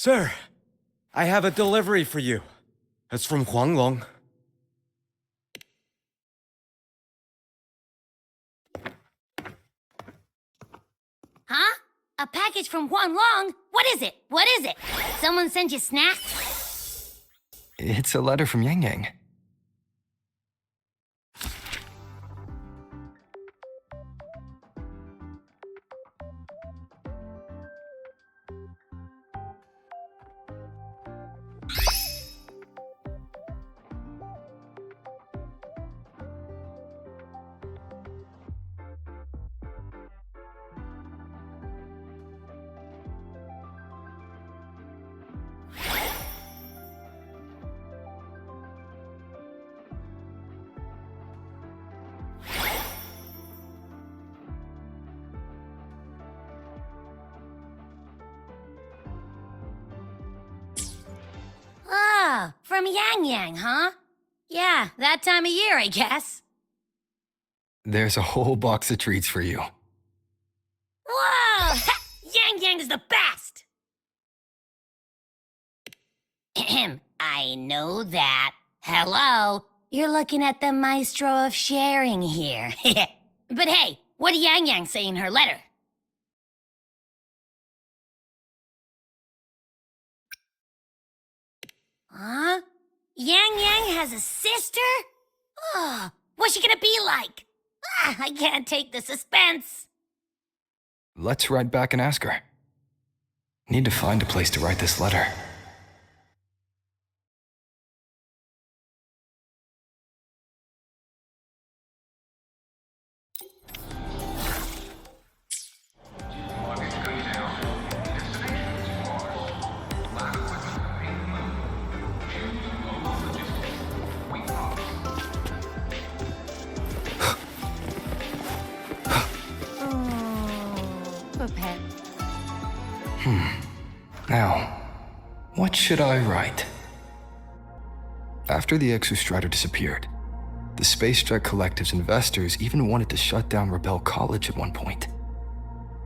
Sir, I have a delivery for you. It's from Huanglong. Huh? A package from Huanglong? What is it? What is it? Someone sent you snacks? It's a letter from Yang Yang. Ah, from Yang Yang, huh? Yeah, that time of year, I guess. There's a whole box of treats for you. Whoa! Yang Yang is the best! Ahem, I know that. Hello, you're looking at the maestro of sharing here. But hey, what did Yang Yang say in her letter? Huh? Yang Yang has a sister? Oh, what's she gonna be like? Ah, I can't take the suspense. Let's write back and ask her. Need to find a place to write this letter. Now, what should I write? After the Exostrider disappeared, the Space Jet Collective's investors even wanted to shut down Rebel College at one point.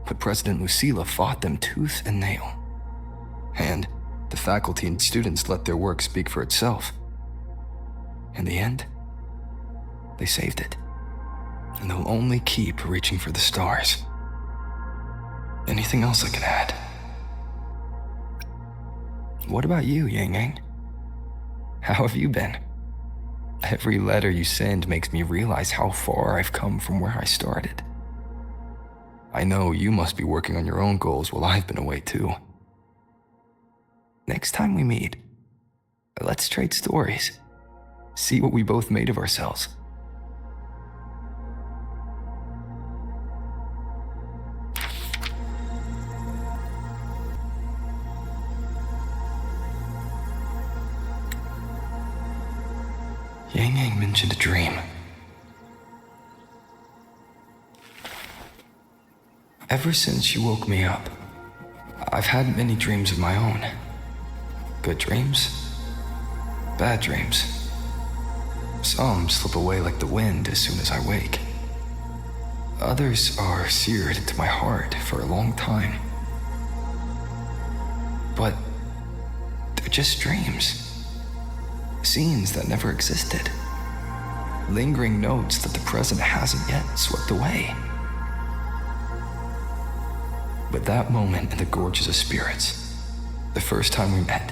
But President Lucilla fought them tooth and nail. And the faculty and students let their work speak for itself. In the end, they saved it. And they'll only keep reaching for the stars. Anything else I can add? What about you, Yang Yang? How have you been? Every letter you send makes me realize how far I've come from where I started. I know you must be working on your own goals while I've been away too. Next time we meet, let's trade stories. See what we both made of ourselves. Yang Yang mentioned a dream. Ever since she woke me up, I've had many dreams of my own. Good dreams, bad dreams. Some slip away like the wind as soon as I wake. Others are seared into my heart for a long time. But they're just dreams. Scenes that never existed. Lingering notes that the present hasn't yet swept away. But that moment in the Gorges of Spirits, the first time we met,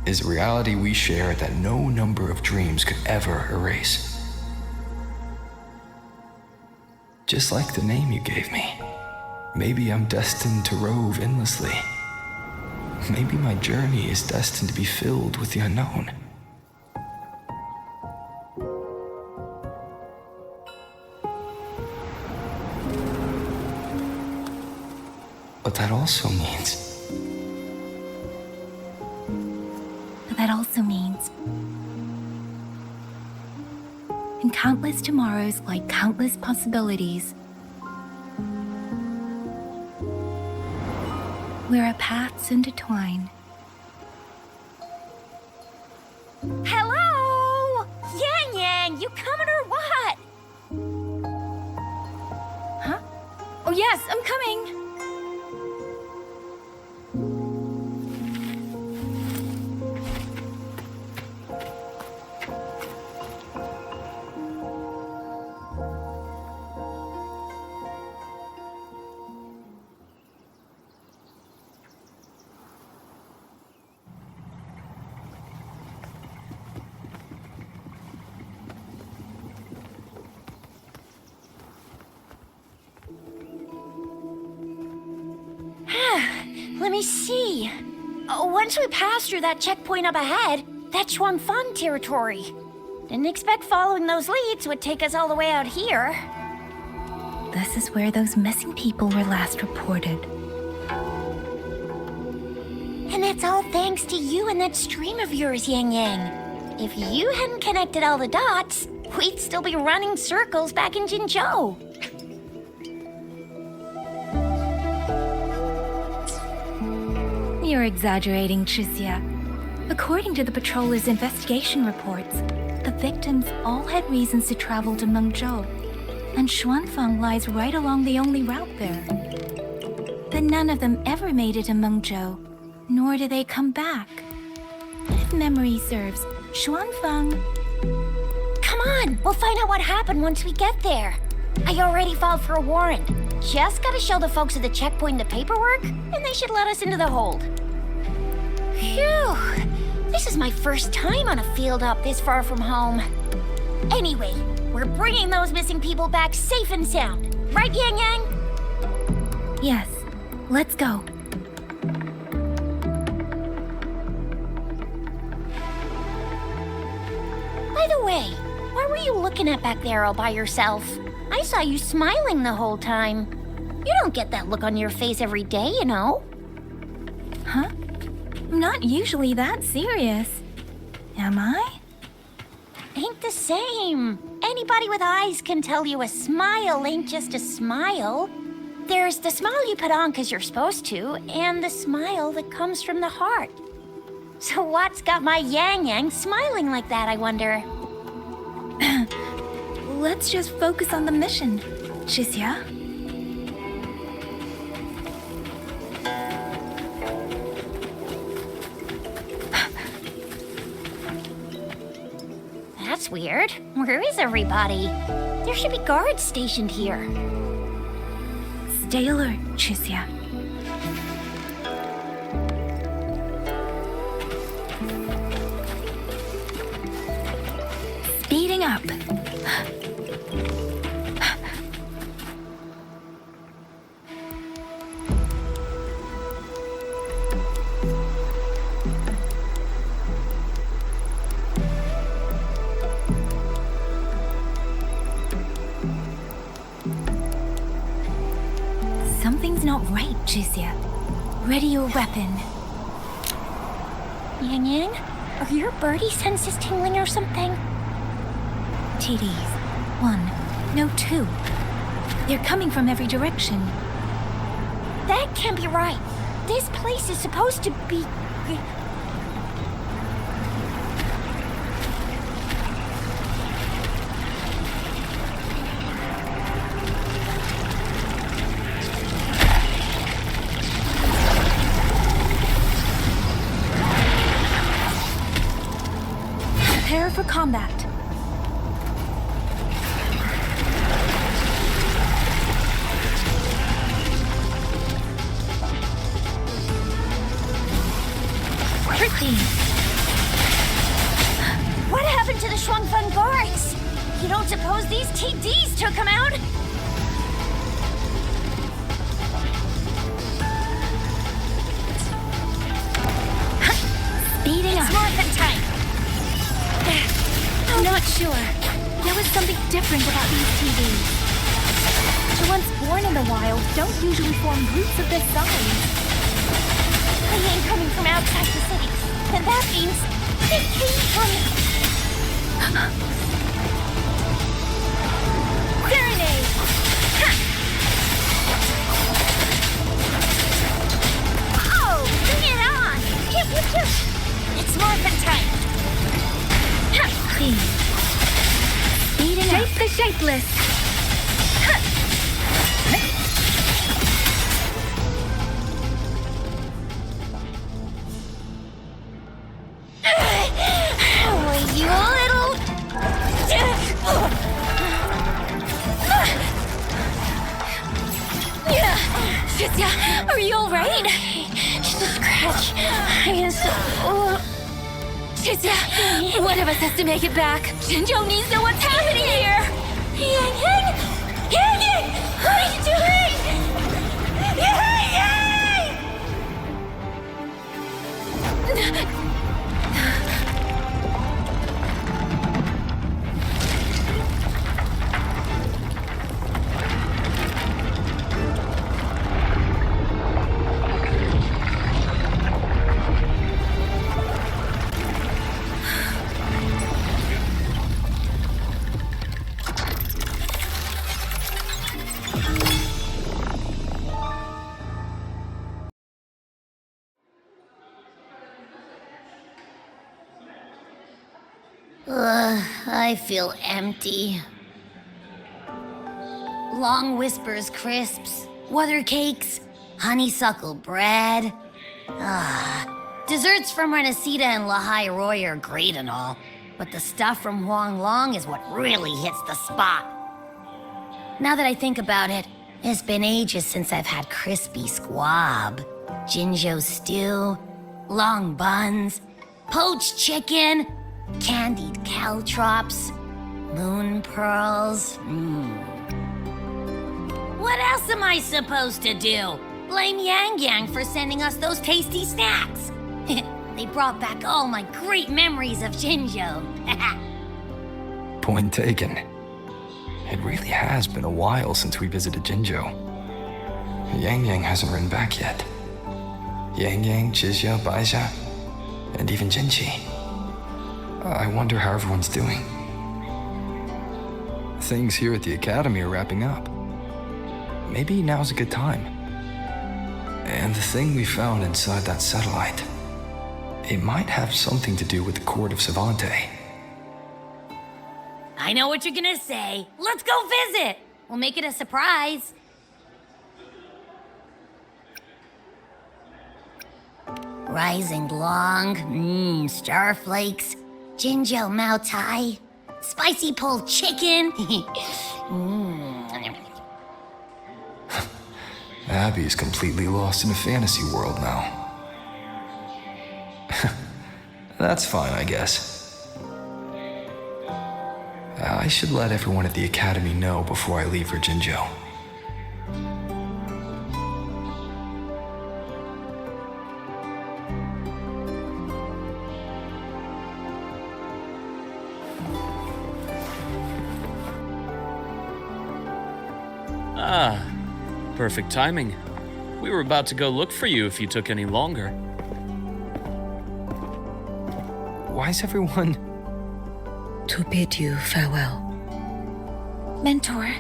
is a reality we share that no number of dreams could ever erase. Just like the name you gave me, maybe I'm destined to rove endlessly. Maybe my journey is destined to be filled with the unknown. But that also means... in countless tomorrows like countless possibilities, where our paths intertwine. Hello? Yang Yang, you coming or what? Huh? Oh yes, I'm coming. see. Once we pass through that checkpoint up ahead, that's Shuangfang territory. Didn't expect following those leads would take us all the way out here. This is where those missing people were last reported. And that's all thanks to you and that stream of yours, Yang Yang. If you hadn't connected all the dots, we'd still be running circles back in Jinzhou. You're exaggerating, Chixia. According to the patroller's investigation reports, the victims all had reasons to travel to Mengzhou, and Xuanfang lies right along the only route there. But none of them ever made it to Mengzhou, nor do they come back. If memory serves, Xuanfang... Come on, we'll find out what happened once we get there. I already filed for a warrant. Just gotta show the folks at the checkpoint the paperwork, and they should let us into the hold. Phew! This is my first time on a field up this far from home. Anyway, we're bringing those missing people back safe and sound. Right, Yang Yang? Yes, let's go. By the way, what were you looking at back there all by yourself? I saw you smiling the whole time. You don't get that look on your face every day, you know. Huh? I'm not usually that serious. Am I? Ain't the same. Anybody with eyes can tell you a smile ain't just a smile. There's the smile you put on 'cause you're supposed to, and the smile that comes from the heart. So what's got my Yang Yang smiling like that, I wonder? Let's just focus on the mission, Chixia. That's weird. Where is everybody? There should be guards stationed here. Stay alert, Chixia. Speeding up. Something's not right, Chixia. Ready your weapon. Yang Yang, are your birdie senses tingling or something? TDs. 1. No, 2. They're coming from every direction. That can't be right. This place is supposed to be... Prepare for combat. What happened to the Shuangfeng guards? You don't suppose these TDs took them out? Speeding up. It's morphin' time. I'm not sure. There was something different about these TVs. The ones born in the wild don't usually form groups of this size. They ain't coming from outside the city. And that means they came from... Grenade! Oh, bring it on! It's morphin' time! Speeding up. Shape the shapeless. You little... Chixia, are you alright? Just a scratch. I so... Chixia, one of us has to make it back. Jinzhou needs to know what's happening here. Yang Yang! Yang Yang! What are you doing? Yang Yang! I feel empty. Long Whispers crisps, Wuthering cakes, honeysuckle bread. Desserts from Renacita and Lahai Roy are great and all, but the stuff from Huang Long is what really hits the spot. Now that I think about it, it's been ages since I've had crispy squab, Jinzhou stew, long buns, poached chicken, candied caltrops, moon pearls. What else am I supposed to do? Blame Yang Yang for sending us those tasty snacks. They brought back all my great memories of Jinzhou. Point taken. It really has been a while since we visited Jinzhou. Yang Yang hasn't written back yet. Yang Yang, Zhizhou, Baixia, and even Jinqi. I wonder how everyone's doing. Things here at the Academy are wrapping up. Maybe now's a good time. And the thing we found inside that satellite, it might have something to do with the Court of Savante. I know what you're gonna say. Let's go visit. We'll make it a surprise. Rising Long, starflakes, Jinzhou Mao Tai, spicy pulled chicken. Abby's completely lost in a fantasy world now. That's fine, I guess. I should let everyone at the Academy know before I leave for Jinzhou. Perfect timing. We were about to go look for you if you took any longer. Why's everyone... To bid you farewell. Mentor,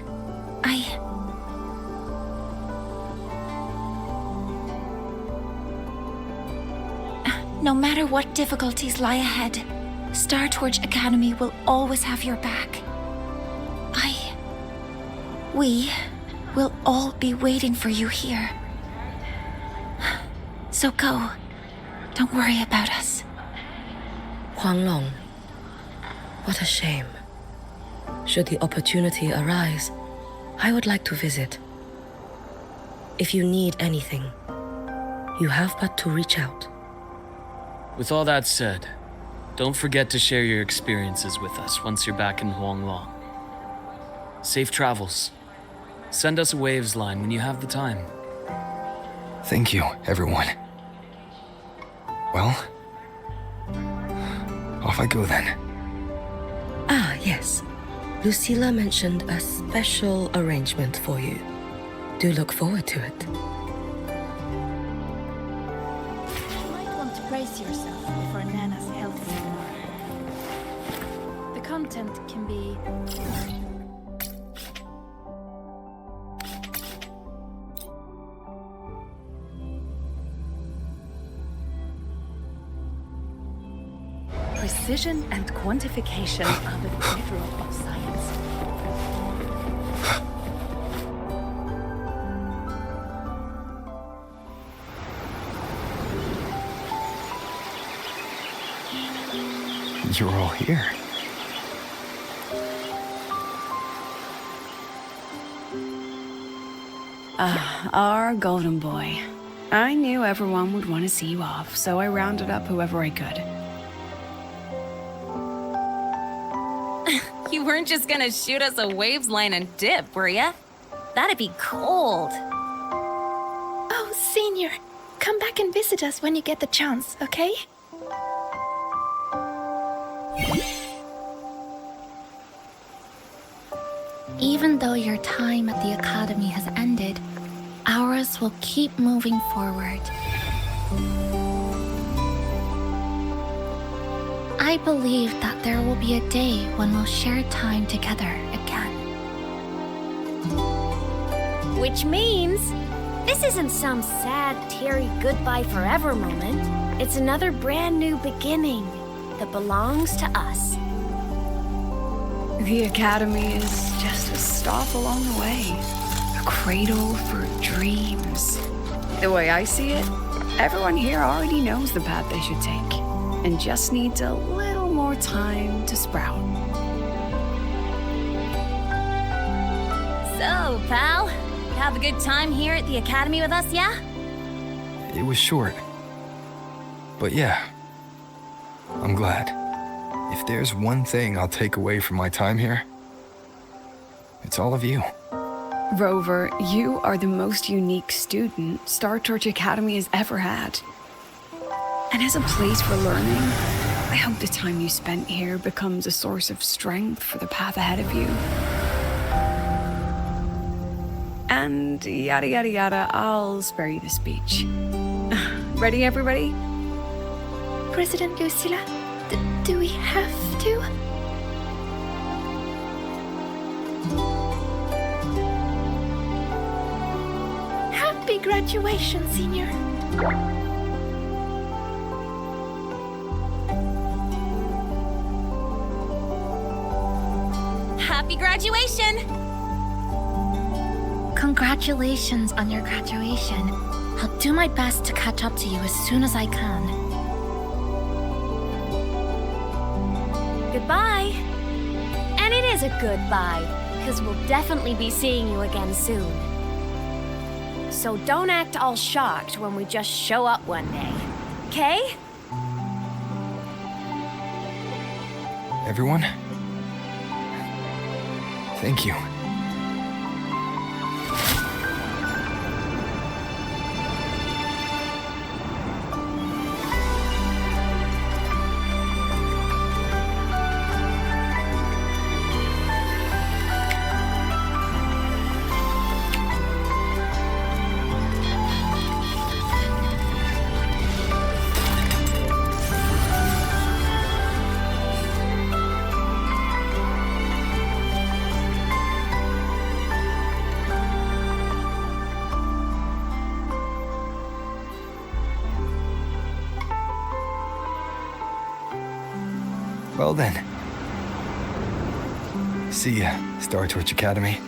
No matter what difficulties lie ahead, Star Torch Academy will always have your back. We will all be waiting for you here. So go. Don't worry about us. Huang Long. What a shame. Should the opportunity arise, I would like to visit. If you need anything, you have but to reach out. With all that said, don't forget to share your experiences with us once you're back in Huang Long. Safe travels. Send us a waves line when you have the time. Thank you, everyone. Well, off I go then. Ah, yes. Lucilla mentioned a special arrangement for you. Do look forward to it. You might want to brace yourself for Nana's health seminar. The content can be... Precision and quantification are the bedrock of science. You're all here. Our golden boy. I knew everyone would want to see you off, so I rounded up whoever I could. You weren't just gonna shoot us a waves line and dip, were ya? That'd be cold. Oh, Senior, come back and visit us when you get the chance, okay? Even though your time at the Academy has ended, ours will keep moving forward. I believe that there will be a day when we'll share time together again. Which means this isn't some sad, teary goodbye forever moment. It's another brand new beginning that belongs to us. The Academy is just a stop along the way. A cradle for dreams. The way I see it, everyone here already knows the path they should take, and just needs a little more time to sprout. So, pal, you have a good time here at the Academy with us, yeah? It was short. But yeah, I'm glad. If there's one thing I'll take away from my time here, it's all of you. Rover, you are the most unique student Star Torch Academy has ever had. And as a place for learning, I hope the time you spent here becomes a source of strength for the path ahead of you. And yada yada yada, I'll spare you the speech. Ready, everybody? President Lucilla, do we have to? Happy graduation, Senior. Happy graduation! Congratulations on your graduation. I'll do my best to catch up to you as soon as I can. Goodbye. And it is a goodbye, because we'll definitely be seeing you again soon. So don't act all shocked when we just show up one day, okay? Everyone, thank you. Well then. See ya, Star Torch Academy.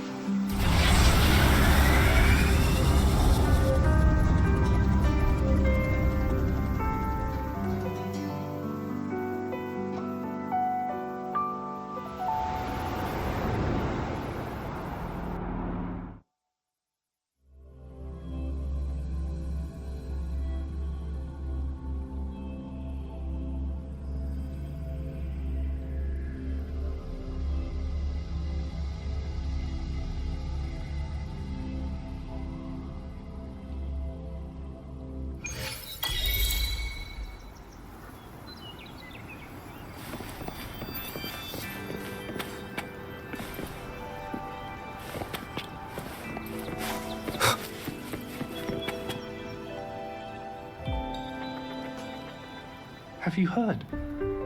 Have you heard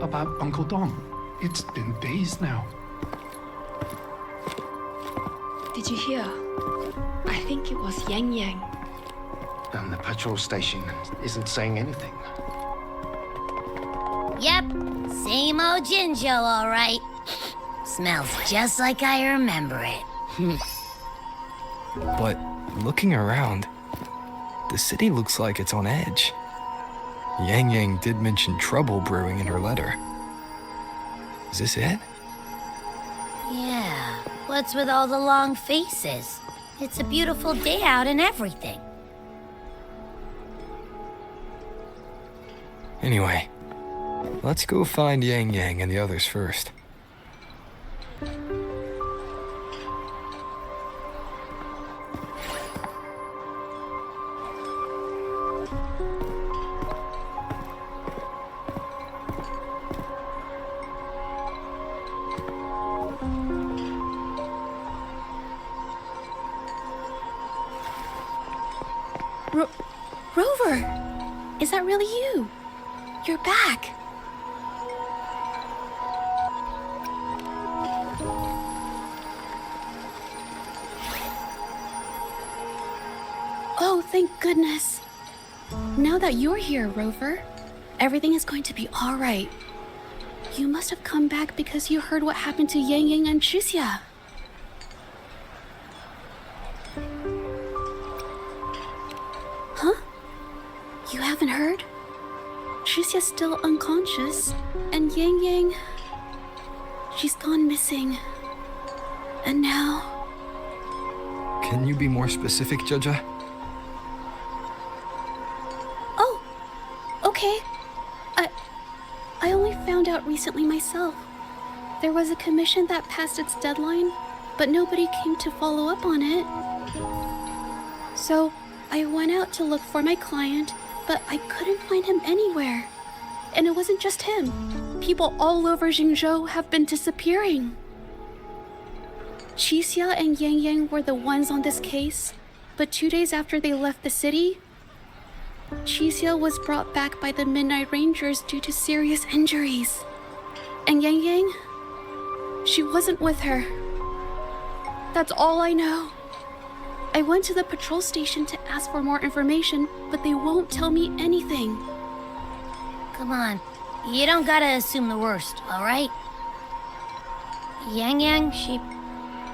about Uncle Dom? It's been days now. Did you hear? I think it was Yang Yang. And the patrol station isn't saying anything. Yep, same old Jinjo, all right. Smells just like I remember it. But looking around, the city looks like it's on edge. Yang Yang did mention trouble brewing in her letter. Is this it? Yeah, what's with all the long faces? It's a beautiful day out and everything. Anyway, let's go find Yang Yang and the others first. Rover! Is that really you? You're back! Oh, thank goodness. Now that you're here, Rover, everything is going to be all right. You must have come back because you heard what happened to Yang Yang and Chuxia. Huh? You haven't heard? Chuxia's still unconscious, and Yang Yang... she's gone missing. And now... Can you be more specific, Jaja? Oh, okay. I only found out recently myself. There was a commission that passed its deadline, but nobody came to follow up on it. So I went out to look for my client, but I couldn't find him anywhere. And it wasn't just him. People all over Jingzhou have been disappearing. Chuxia and Yang Yang were the ones on this case, but 2 days after they left the city, Chuxia was brought back by the Midnight Rangers due to serious injuries. And Yang Yang, she wasn't with her. That's all I know. I went to the patrol station to ask for more information, but they won't tell me anything. Come on. You don't gotta assume the worst, alright? Yang Yang,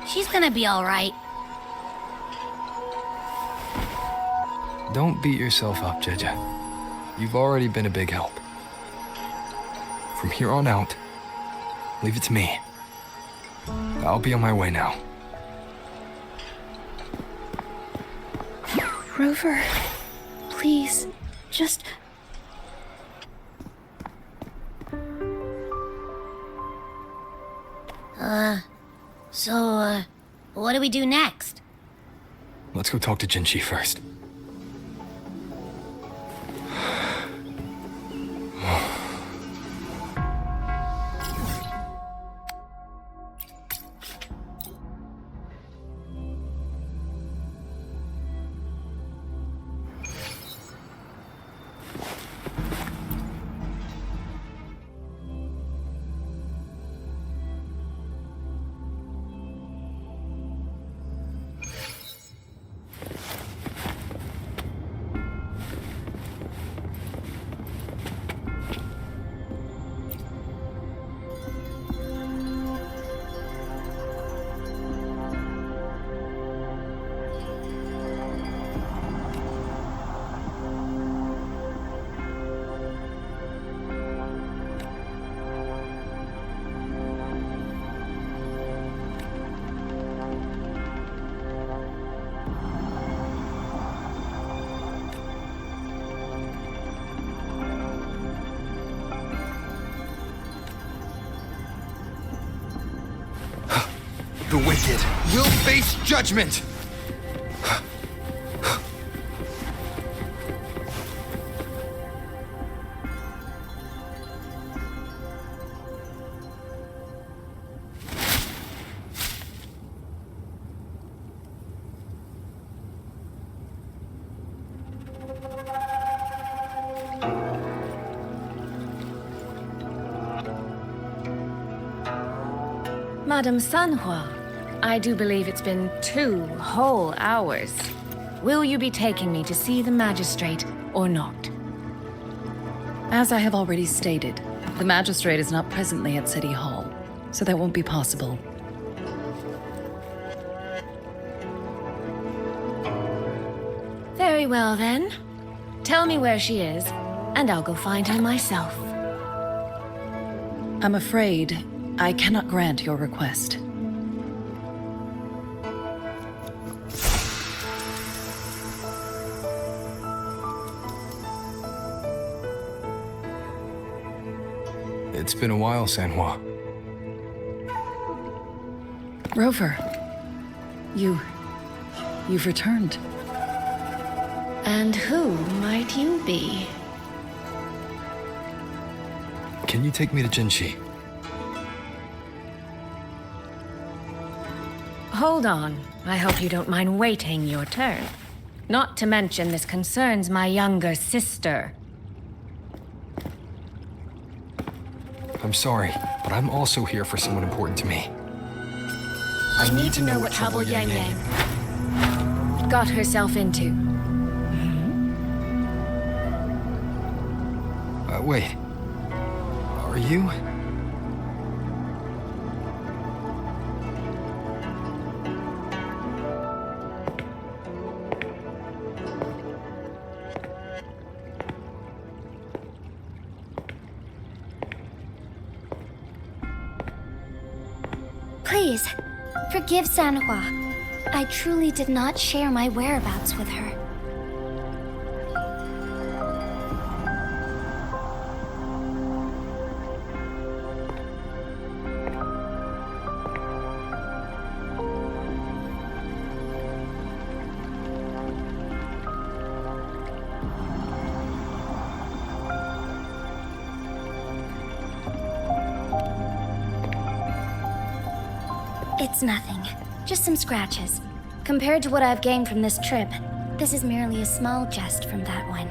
she's gonna be alright. Don't beat yourself up, Jaja. You've already been a big help. From here on out, leave it to me. I'll be on my way now. Rover, please, just... So, what do we do next? Let's go talk to Jinchi first. The wicked will face judgment! Madame Sanhua, I do believe it's been 2 whole hours. Will you be taking me to see the magistrate or not? As I have already stated, the magistrate is not presently at City Hall, so that won't be possible. Very well then. Tell me where she is, and I'll go find her myself. I'm afraid I cannot grant your request. It's been a while, Sanhua. Rover, you've returned. And who might you be? Can you take me to Jinchi? Hold on. I hope you don't mind waiting your turn. Not to mention this concerns my younger sister. I'm sorry, but I'm also here for someone important to me. I need to know what trouble Yang Yang got herself into. Wait. Are you Please, forgive Sanhua. I truly did not share my whereabouts with her. It's nothing. Just some scratches. Compared to what I've gained from this trip, this is merely a small jest from that one.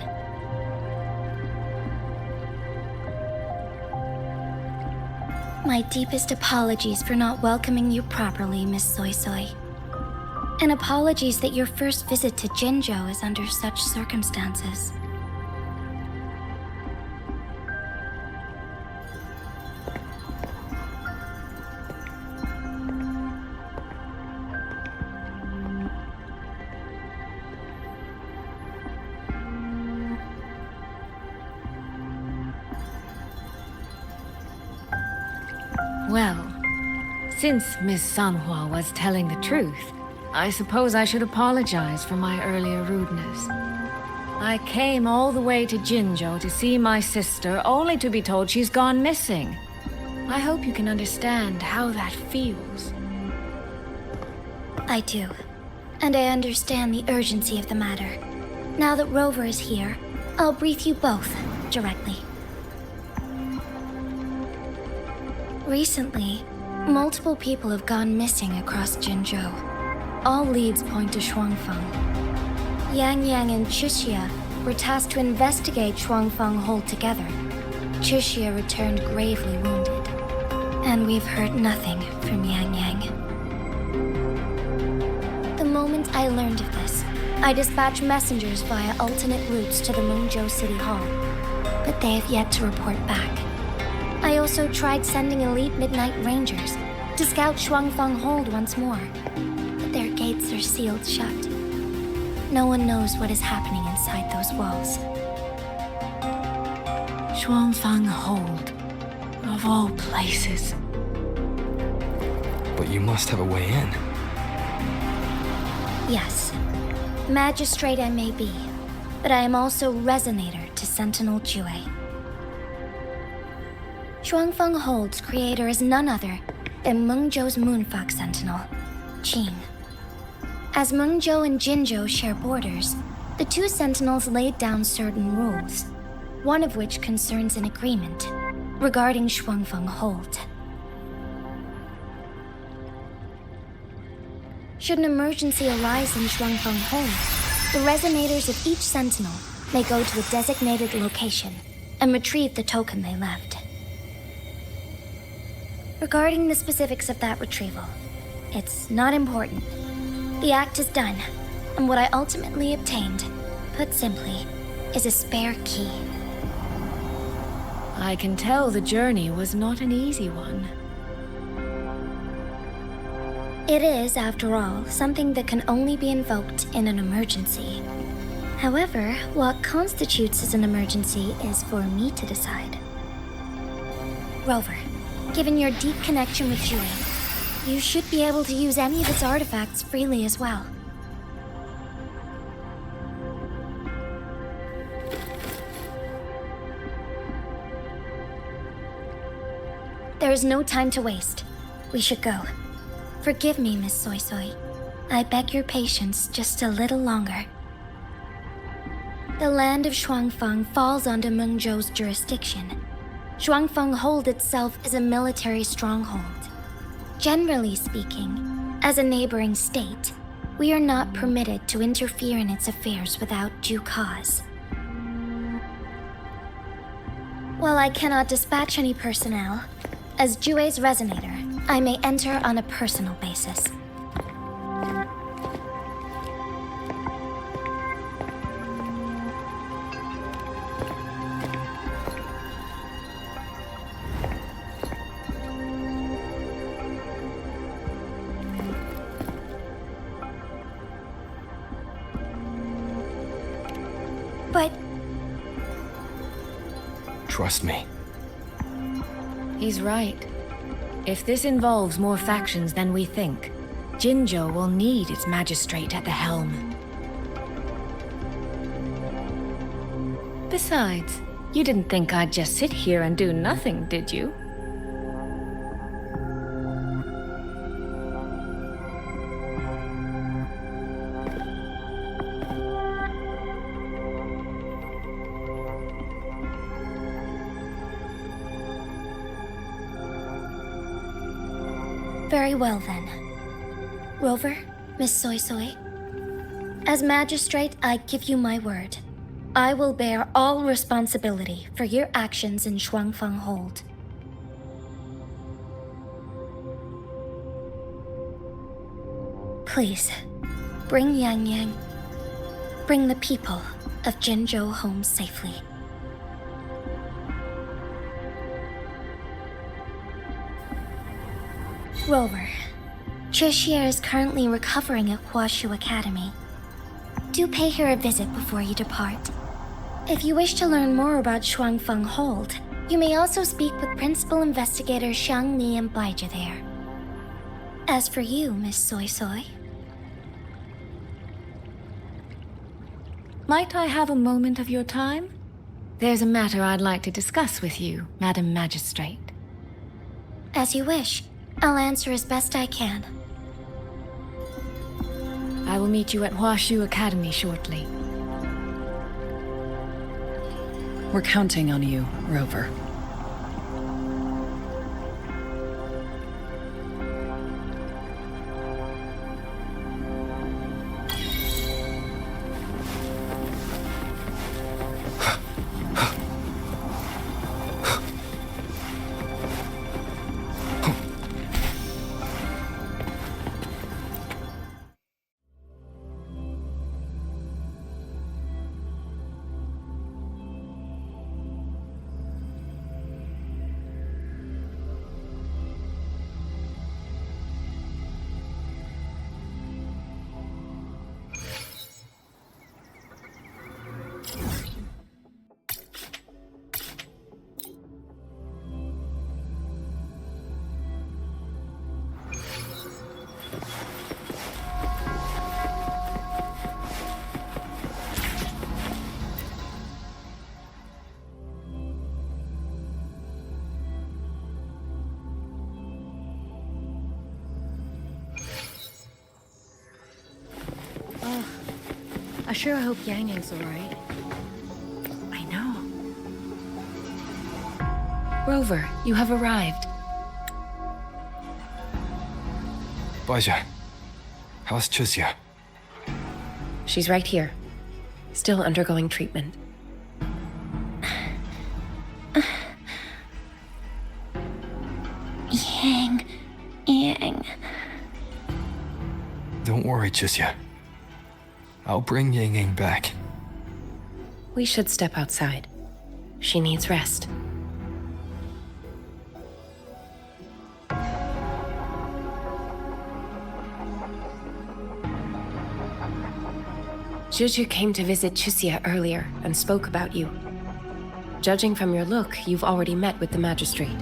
My deepest apologies for not welcoming you properly, Miss Soy Soy. And apologies that your first visit to Jinzhou is under such circumstances. Well, since Miss Sanhua was telling the truth, I suppose I should apologize for my earlier rudeness. I came all the way to Jinzhou to see my sister, only to be told she's gone missing. I hope you can understand how that feels. I do. And I understand the urgency of the matter. Now that Rover is here, I'll brief you both directly. Recently, multiple people have gone missing across Jinzhou. All leads point to Shuangfeng. Yang Yang and Chixia were tasked to investigate Shuangfeng Hold together. Chixia returned gravely wounded, and we've heard nothing from Yang Yang. The moment I learned of this, I dispatched messengers via alternate routes to the Mengzhou City Hall, but they have yet to report back. I also tried sending elite Midnight Rangers to scout Shuangfeng Hold once more, but their gates are sealed shut. No one knows what is happening inside those walls. Shuangfeng Hold, of all places. But you must have a way in. Yes. Magistrate I may be, but I am also Resonator to Sentinel Jue. Shuangfeng Hold's creator is none other than Mengzhou's Moonfox Sentinel, Qing. As Mengzhou and Jinzhou share borders, the two Sentinels laid down certain rules, one of which concerns an agreement regarding Shuangfeng Hold. Should an emergency arise in Shuangfeng Hold, the resonators of each Sentinel may go to a designated location and retrieve the token they left. Regarding the specifics of that retrieval, it's not important. The act is done, and what I ultimately obtained, put simply, is a spare key. I can tell the journey was not an easy one. It is, after all, something that can only be invoked in an emergency. However, what constitutes as an emergency is for me to decide. Rover, given your deep connection with Jue, you should be able to use any of its artifacts freely as well. There is no time to waste. We should go. Forgive me, Miss Soy Soy. I beg your patience just a little longer. The land of Shuangfeng falls under Mengzhou's jurisdiction. Shuangfeng Hold itself is a military stronghold. Generally speaking, as a neighboring state, we are not permitted to interfere in its affairs without due cause. While I cannot dispatch any personnel, as Jue's Resonator, I may enter on a personal basis. But... Trust me. He's right. If this involves more factions than we think, Jinzhou will need its magistrate at the helm. Besides, you didn't think I'd just sit here and do nothing, did you? Very well then. Rover, Miss Soy Soy. As magistrate, I give you my word. I will bear all responsibility for your actions in Shuangfeng Hold. Please, bring Yang Yang. Bring the people of Jinzhou home safely. Rover, Tricia is currently recovering at Huashu Academy. Do pay her a visit before you depart. If you wish to learn more about Shuangfeng Hold, you may also speak with Principal Investigator Xiang Li and Baizhi there. As for you, Miss Soy Soy... Might I have a moment of your time? There's a matter I'd like to discuss with you, Madam Magistrate. As you wish. I'll answer as best I can. I will meet you at Huashu Academy shortly. We're counting on you, Rover. I sure hope Yang Yang's alright. I know. Rover, you have arrived. Baizhi, how's Tricia? She's right here. Still undergoing treatment. Yang. Don't worry, Tricia. I'll bring Yang Yang back. We should step outside. She needs rest. Juju came to visit Tricia earlier and spoke about you. Judging from your look, you've already met with the magistrate.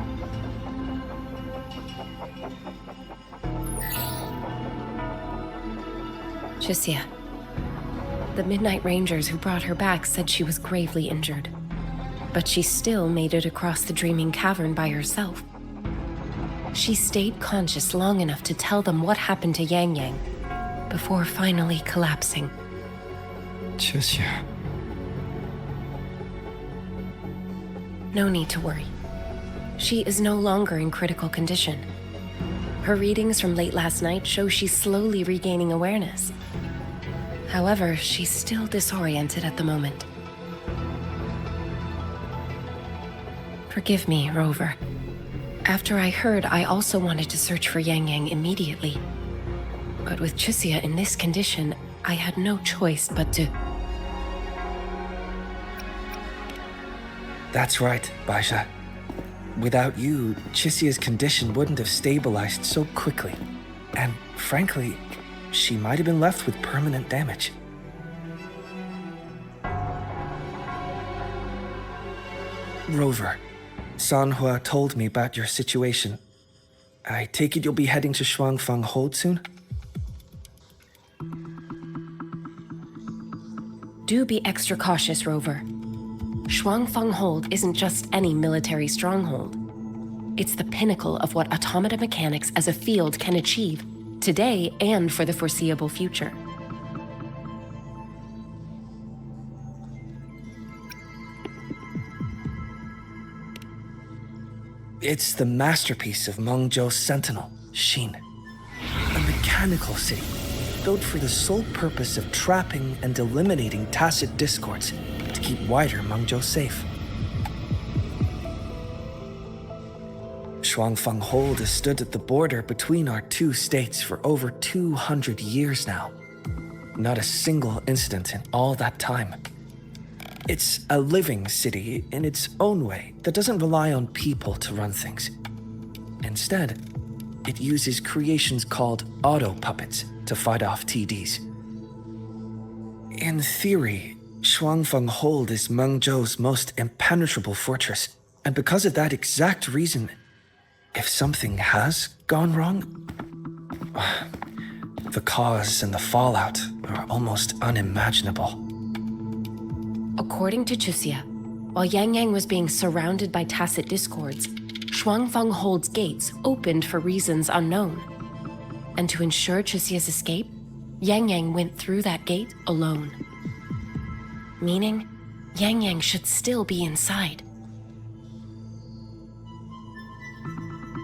Tricia. The Midnight Rangers who brought her back said she was gravely injured. But she still made it across the Dreaming Cavern by herself. She stayed conscious long enough to tell them what happened to Yang Yang, before finally collapsing. Tricia. No need to worry. She is no longer in critical condition. Her readings from late last night show she's slowly regaining awareness. However, she's still disoriented at the moment. Forgive me, Rover. After I heard, I also wanted to search for Yang Yang immediately. But with Tricia in this condition, I had no choice but to... That's right, Baizhi. Without you, Chisia's condition wouldn't have stabilized so quickly. And frankly, she might have been left with permanent damage. Rover, Sanhua told me about your situation. I take it you'll be heading to Shuangfang Hold soon? Do be extra cautious, Rover. Shuangfang Hold isn't just any military stronghold. It's the pinnacle of what automata mechanics as a field can achieve, today and for the foreseeable future. It's the masterpiece of Mengzhou's sentinel, Xin. A mechanical city, built for the sole purpose of trapping and eliminating tacit discords to keep wider Mengzhou safe. Shuangfang Hold has stood at the border between our two states for over 200 years now. Not a single incident in all that time. It's a living city in its own way that doesn't rely on people to run things. Instead, it uses creations called auto-puppets to fight off TDs. In theory, Shuangfang Hold is Mengzhou's most impenetrable fortress, and because of that exact reason, if something has gone wrong, the cause and the fallout are almost unimaginable. According to Chuxia, while Yang Yang was being surrounded by tacit discords, Shuangfang Hold's gates opened for reasons unknown. And to ensure Chuxia's escape, Yang Yang went through that gate alone. Meaning, Yang Yang should still be inside.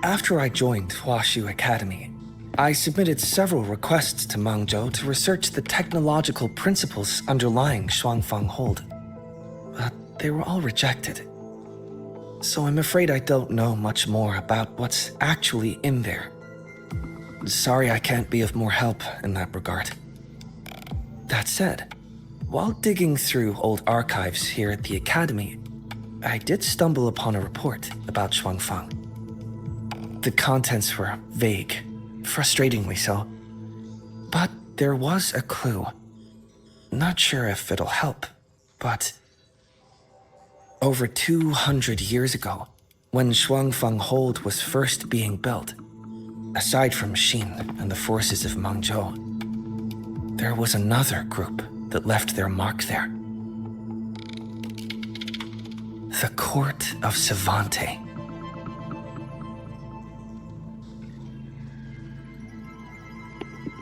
After I joined Huaxu Academy, I submitted several requests to Mengzhou to research the technological principles underlying Shuangfang Hold. But they were all rejected. So I'm afraid I don't know much more about what's actually in there. Sorry I can't be of more help in that regard. That said, while digging through old archives here at the Academy, I did stumble upon a report about Shuangfang. The contents were vague, frustratingly so. But there was a clue. Not sure if it'll help, but over 200 years ago, when Shuangfang Hold was first being built, aside from Xin and the forces of Mengzhou, there was another group that left their mark there. The Court of Savante.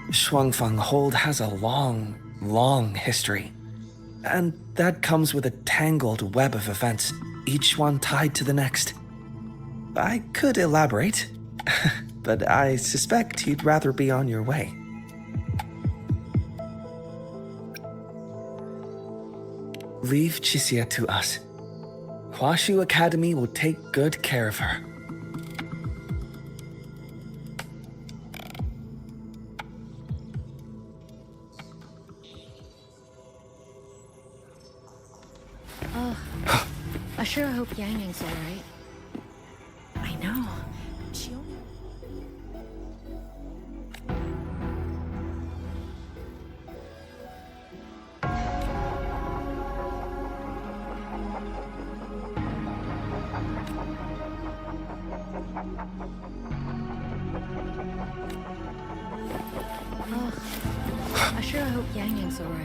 Shuangfang Hold has a long history. And that comes with a tangled web of events, each one tied to the next. I could elaborate, but I suspect you'd rather be on your way. Leave Chixia to us. Huaxu Academy will take good care of her. I sure hope Yang Yang's alright. I know. She only... I sure hope Yang Yang's alright.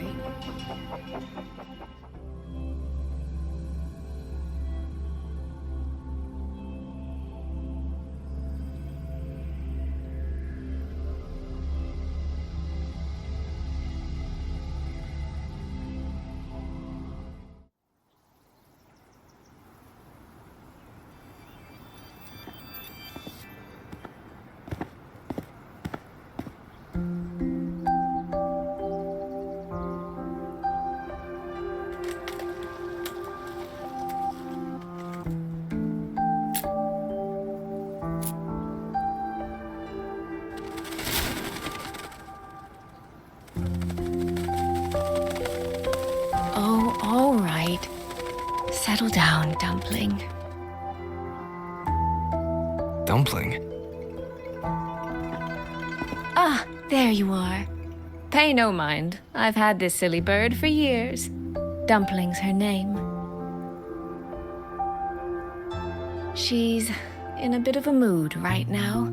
Settle down, Dumpling. Dumpling? Ah, there you are. Pay no mind. I've had this silly bird for years. Dumpling's her name. She's in a bit of a mood right now.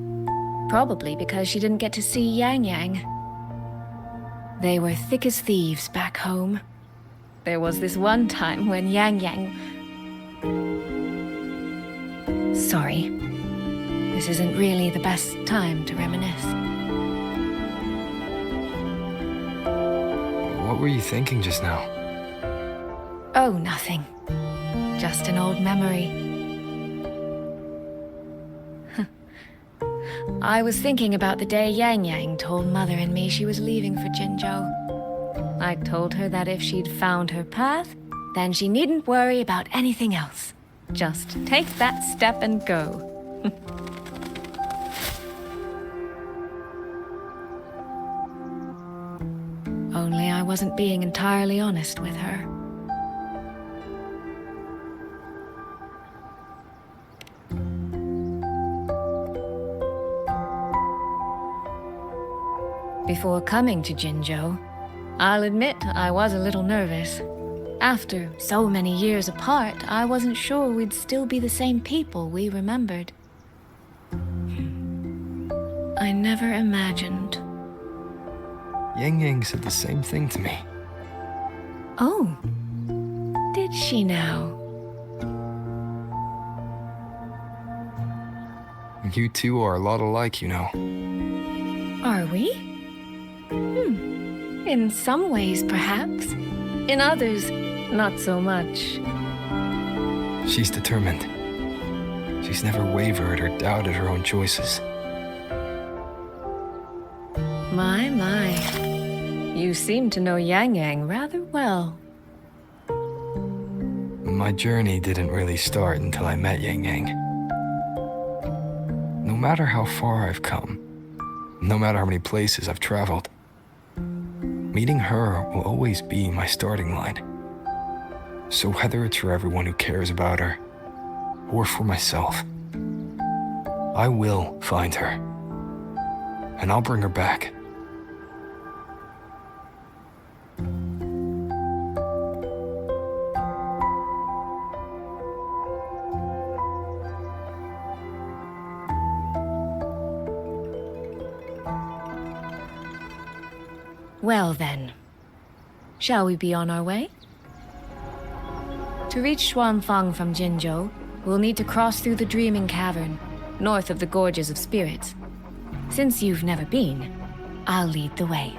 Probably because she didn't get to see Yang Yang. They were thick as thieves back home. There was this one time when Yang Yang... Sorry. This isn't really the best time to reminisce. What were you thinking just now? Oh, nothing. Just an old memory. I was thinking about the day Yang Yang told Mother and me she was leaving for Jinzhou. I told her that if she'd found her path, then she needn't worry about anything else. Just take that step and go. Only I wasn't being entirely honest with her. Before coming to Jinzhou, I'll admit I was a little nervous. After so many years apart, I wasn't sure we'd still be the same people we remembered. I never imagined. Yang Yang said the same thing to me. Oh, did she now? You two are a lot alike, you know. Are we? In some ways, perhaps. In others, not so much. She's determined. She's never wavered or doubted her own choices. My. You seem to know Yang Yang rather well. My journey didn't really start until I met Yang Yang. No matter how far I've come, no matter how many places I've traveled, meeting her will always be my starting line. So whether it's for everyone who cares about her, or for myself, I will find her. And I'll bring her back. Well then, shall we be on our way? To reach Xuanfang from Jinzhou, we'll need to cross through the Dreaming Cavern, north of the Gorges of Spirits. Since you've never been, I'll lead the way.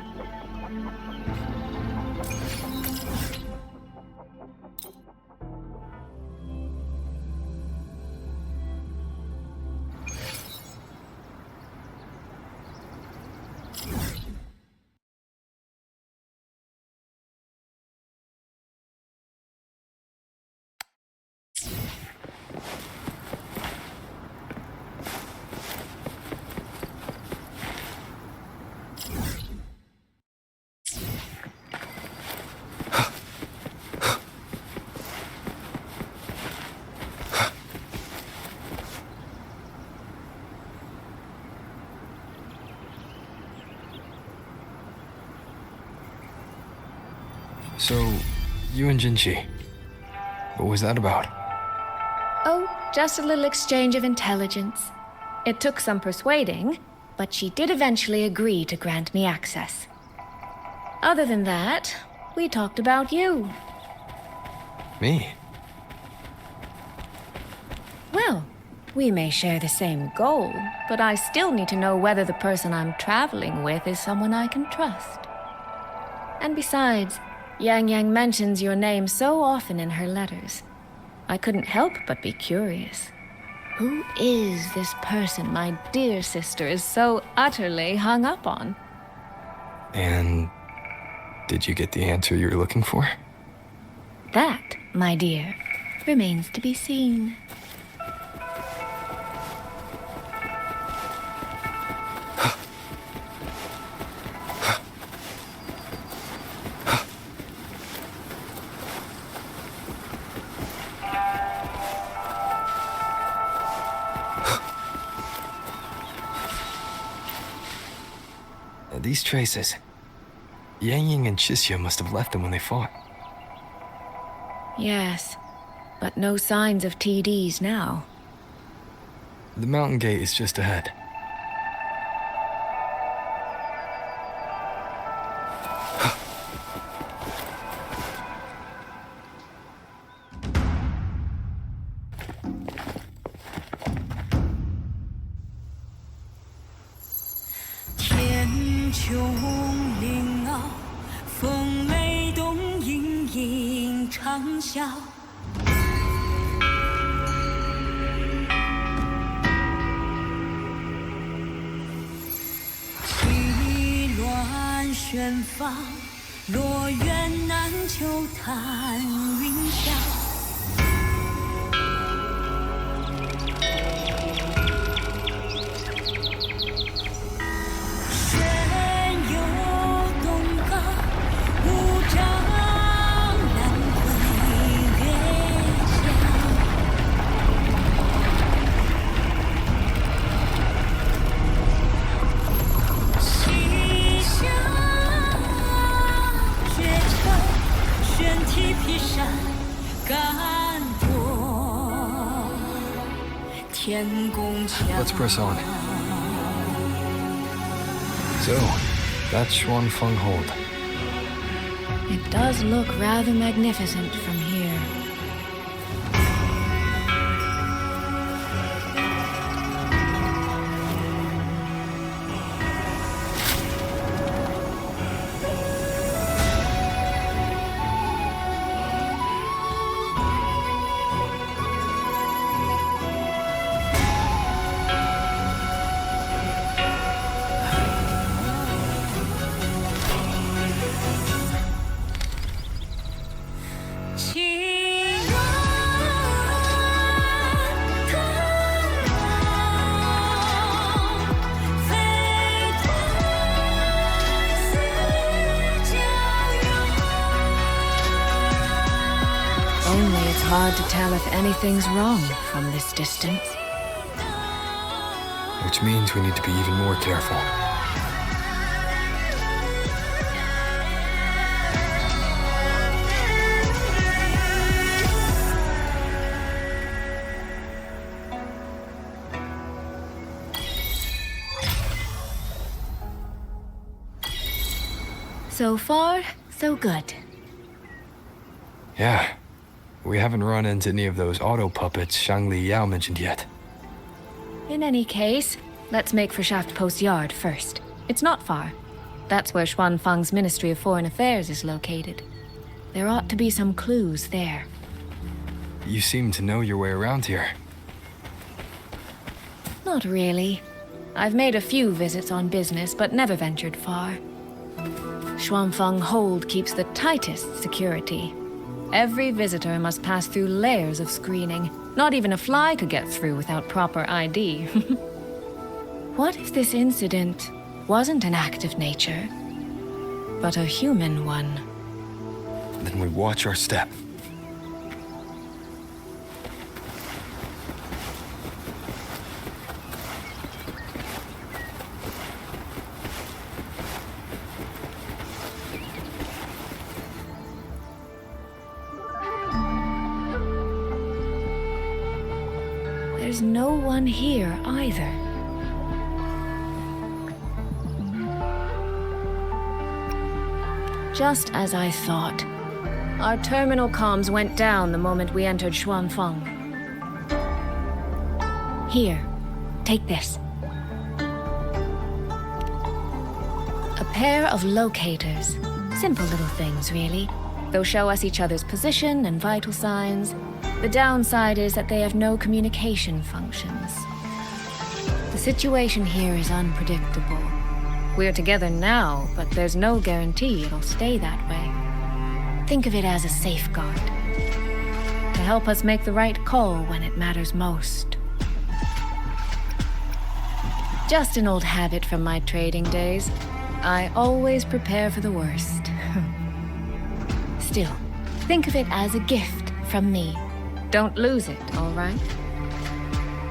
So, you and Jinchi, what was that about? Oh, just a little exchange of intelligence. It took some persuading, but she did eventually agree to grant me access. Other than that, we talked about you. Me? Well, we may share the same goal, but I still need to know whether the person I'm traveling with is someone I can trust. And besides, Yang Yang mentions your name so often in her letters. I couldn't help but be curious. Who is this person my dear sister is so utterly hung up on? And did you get the answer you were looking for? That, my dear, remains to be seen. These traces. Yang Yang and Chisya must have left them when they fought. Yes, but no signs of TDs now. The mountain gate is just ahead. 长啸。气乱旋放，落雁南秋叹云霄。玄游东瀡，无障南归月下。西下绝尘，玄梯劈山，干破天宫墙。 Let's press on. So, that's Xuanfeng Hold. It does look rather magnificent from here. Only it's hard to tell if anything's wrong from this distance. Which means we need to be even more careful. So far, so good. Yeah. We haven't run into any of those auto puppets Shangli Yao mentioned yet. In any case, let's make for Shaft Post Yard first. It's not far. That's where Xuanfeng's Ministry of Foreign Affairs is located. There ought to be some clues there. You seem to know your way around here. Not really. I've made a few visits on business, but never ventured far. Xuanfeng Hold keeps the tightest security. Every visitor must pass through layers of screening. Not even a fly could get through without proper ID. What if this incident wasn't an act of nature, but a human one? Then we watch our step. There's no one here either. Just as I thought. Our terminal comms went down the moment we entered Xuanfeng. Here, take this. A pair of locators. Simple little things, really. They'll show us each other's position and vital signs. The downside is that they have no communication functions. The situation here is unpredictable. We're together now, but there's no guarantee it'll stay that way. Think of it as a safeguard, to help us make the right call when it matters most. Just an old habit from my trading days. I always prepare for the worst. Still, think of it as a gift from me. Don't lose it, all right?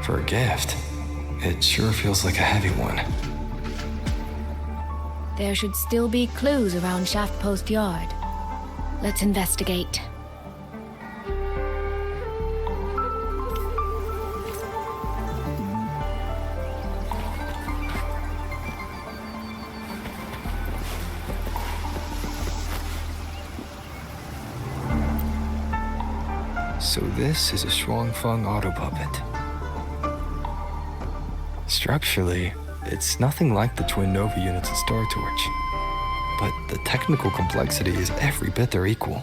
For a gift, it sure feels like a heavy one. There should still be clues around Shaft Post Yard. Let's investigate. So this is a Xuanfeng auto puppet. Structurally, it's nothing like the twin Nova units at Star Torch. But the technical complexity is every bit their equal.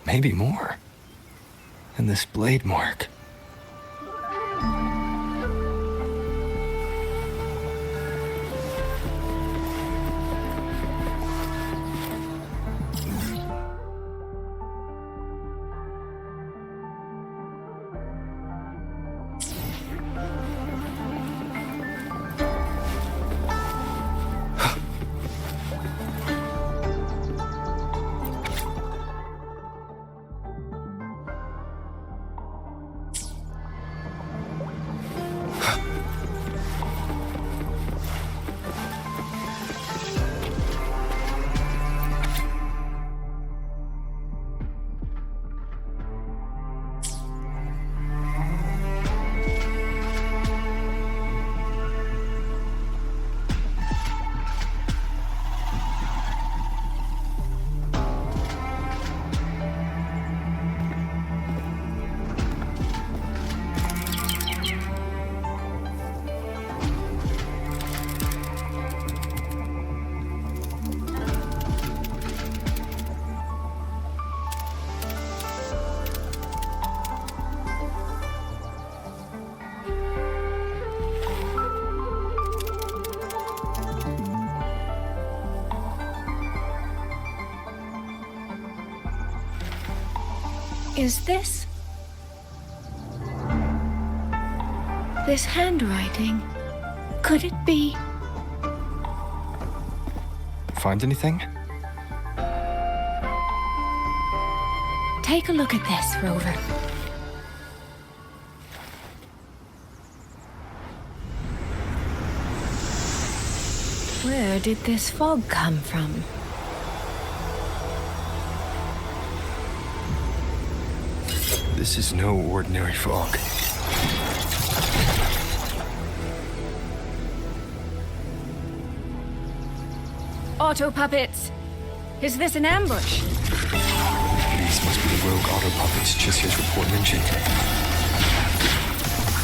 Maybe more. And this blade mark. Is this handwriting? Could it be? Find anything? Take a look at this, Rover. Where did this fog come from? This is no ordinary fog. Auto puppets! Is this an ambush? These must be the rogue auto puppets Chisia's report mentioned.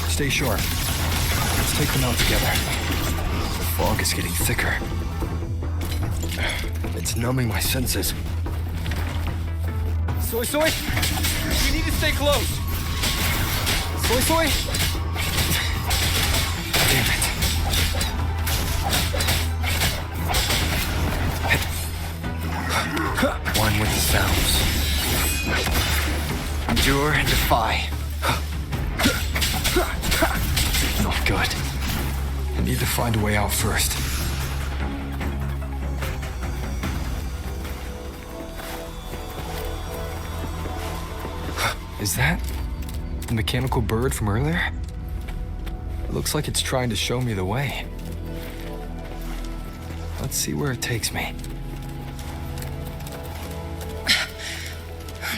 Stay sharp. Let's take them out together. The fog is getting thicker. It's numbing my senses. Soy Soy! We need to stay close! Soy Soy! Damn it. One with the sounds. Endure and defy. Not good. I need to find a way out first. Is that the mechanical bird from earlier? It looks like it's trying to show me the way. Let's see where it takes me.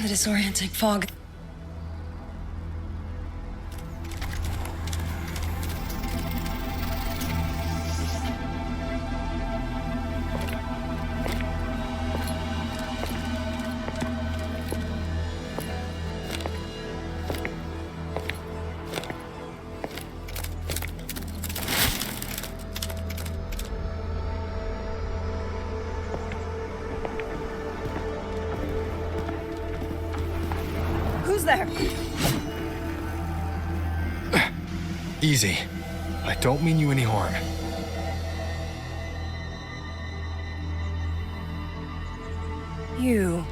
The disorienting fog. Who's there? Easy. I don't mean you any harm. You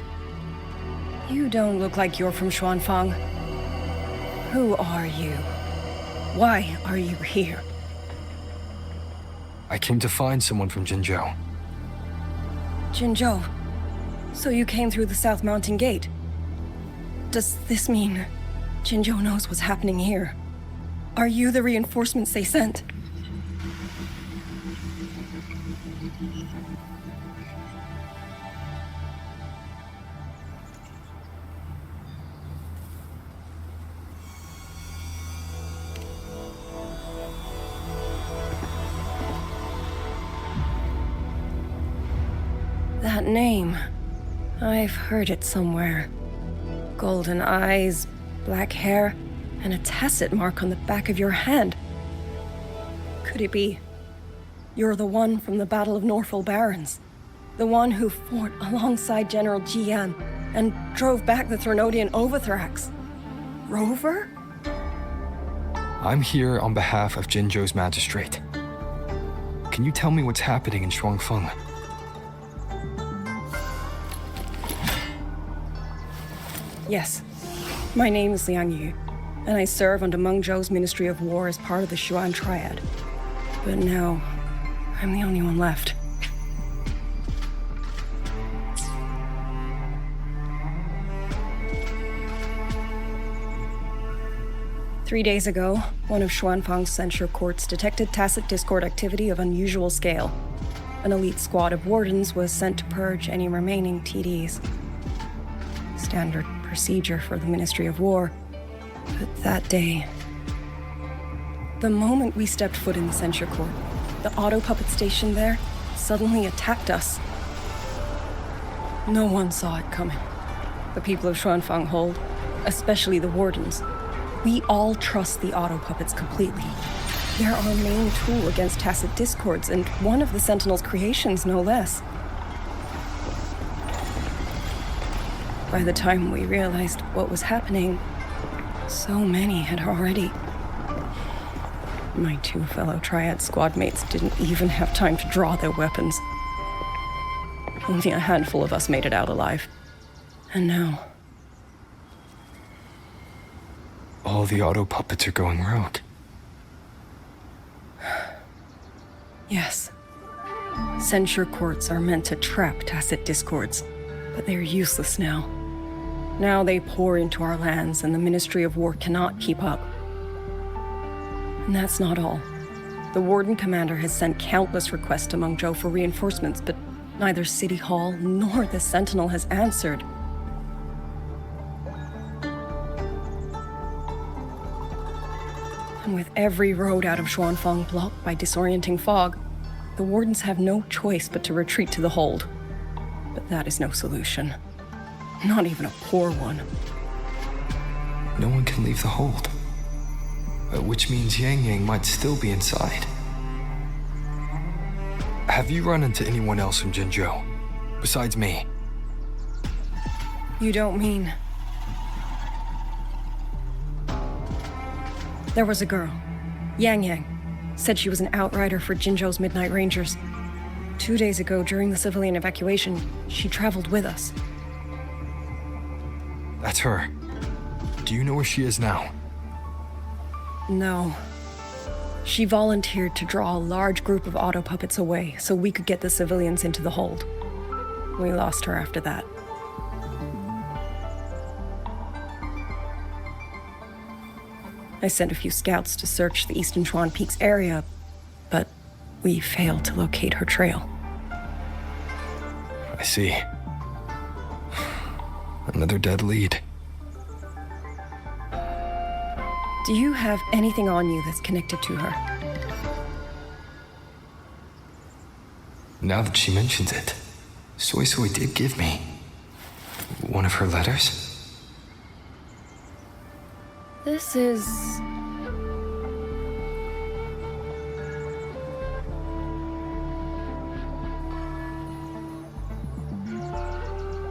don't look like you're from Xuanfang. Who are you? Why are you here? I came to find someone from Jinzhou. Jinzhou. So you came through the South Mountain Gate. Does this mean Jinzhou knows what's happening here? Are you the reinforcements they sent? That name. I've heard it somewhere. Golden eyes, black hair, and a tacit mark on the back of your hand. Could it be you're the one from the Battle of Norfolk Barrens? The one who fought alongside General Jian and drove back the Threnodian Overthrax. Rover? I'm here on behalf of Jinzhou's magistrate. Can you tell me what's happening in Shuangfeng? Yes. My name is Liang Yu, and I serve under Meng Zhou's Ministry of War as part of the Xuan Triad. But now, I'm the only one left. Three days ago, one of Xuanfang's censure courts detected tacit discord activity of unusual scale. An elite squad of wardens was sent to purge any remaining TDs. Standard procedure for the Ministry of War. But that day, the moment we stepped foot in the censure court, the auto puppet station there suddenly attacked us. No one saw it coming. The people of Xuanfang hold, especially the wardens. We all trust the auto puppets completely. They're our main tool against tacit discords, and one of the Sentinel's creations, no less. By the time we realized what was happening, so many had already. My two fellow Triad squad mates didn't even have time to draw their weapons. Only a handful of us made it out alive. And now, all the auto puppets are going rogue. Yes. Censure courts are meant to trap tacit discords, but they're useless now. Now they pour into our lands, and the Ministry of War cannot keep up. And that's not all. The Warden Commander has sent countless requests to Mengzhou for reinforcements, but neither City Hall nor the Sentinel has answered. And with every road out of Xuanfang blocked by disorienting fog, the Wardens have no choice but to retreat to the hold. But that is no solution. Not even a poor one. No one can leave the hold. Which means Yang Yang might still be inside. Have you run into anyone else from Jinzhou, besides me? You don't mean... There was a girl, Yang Yang, said she was an outrider for Jinzhou's Midnight Rangers. 2 days ago, during the civilian evacuation, she traveled with us. That's her. Do you know where she is now? No. She volunteered to draw a large group of auto puppets away so we could get the civilians into the hold. We lost her after that. I sent a few scouts to search the Eastern Chuan Peaks area, but we failed to locate her trail. I see. Another dead lead. Do you have anything on you that's connected to her? Now that she mentions it, Soy Soy did give me one of her letters. This is...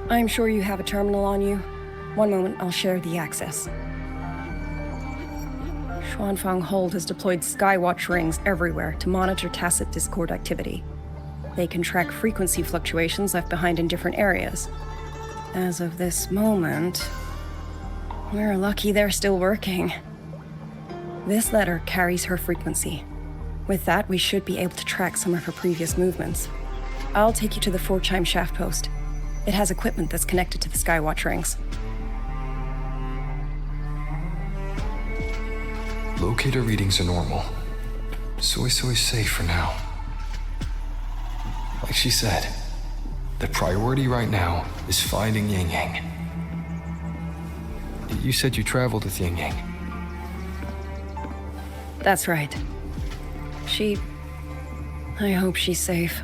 I'm sure you have a terminal on you. One moment, I'll share the access. Xuanfang Hold has deployed Skywatch rings everywhere to monitor tacit discord activity. They can track frequency fluctuations left behind in different areas. As of this moment, we're lucky they're still working. This letter carries her frequency. With that, we should be able to track some of her previous movements. I'll take you to the 4-chime shaft post. It has equipment that's connected to the Skywatch rings. Locator readings are normal. Soy Soy's safe for now. Like she said, the priority right now is finding Yang Yang. You said you traveled with Yang Yang. That's right. I hope she's safe.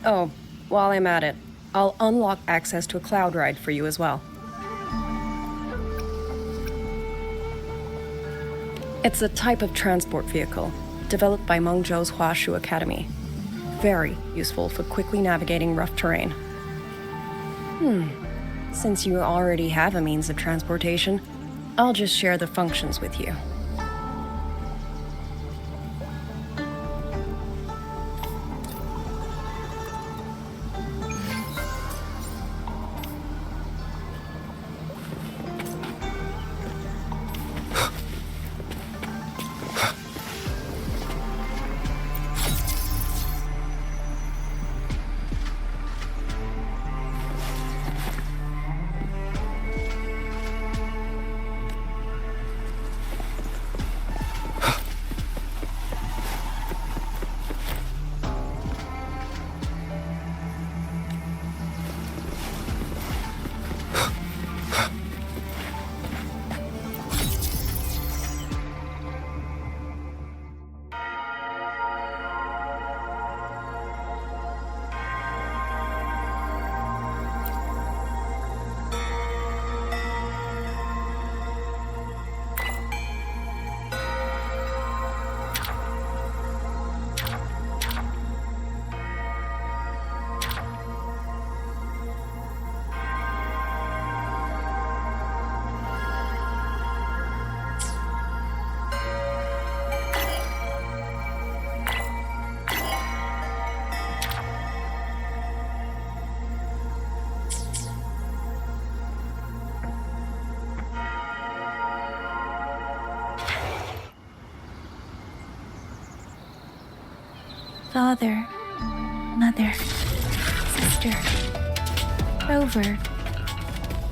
Oh, while I'm at it, I'll unlock access to a cloud ride for you as well. It's a type of transport vehicle developed by Mengzhou's Huashu Academy. Very useful for quickly navigating rough terrain. Since you already have a means of transportation, I'll just share the functions with you. Father, Mother, Sister, Rover,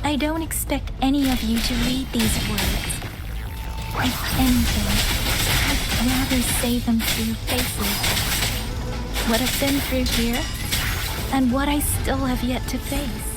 I don't expect any of you to read these words. If anything, I'd rather say them to your faces. What I've been through here, and what I still have yet to face.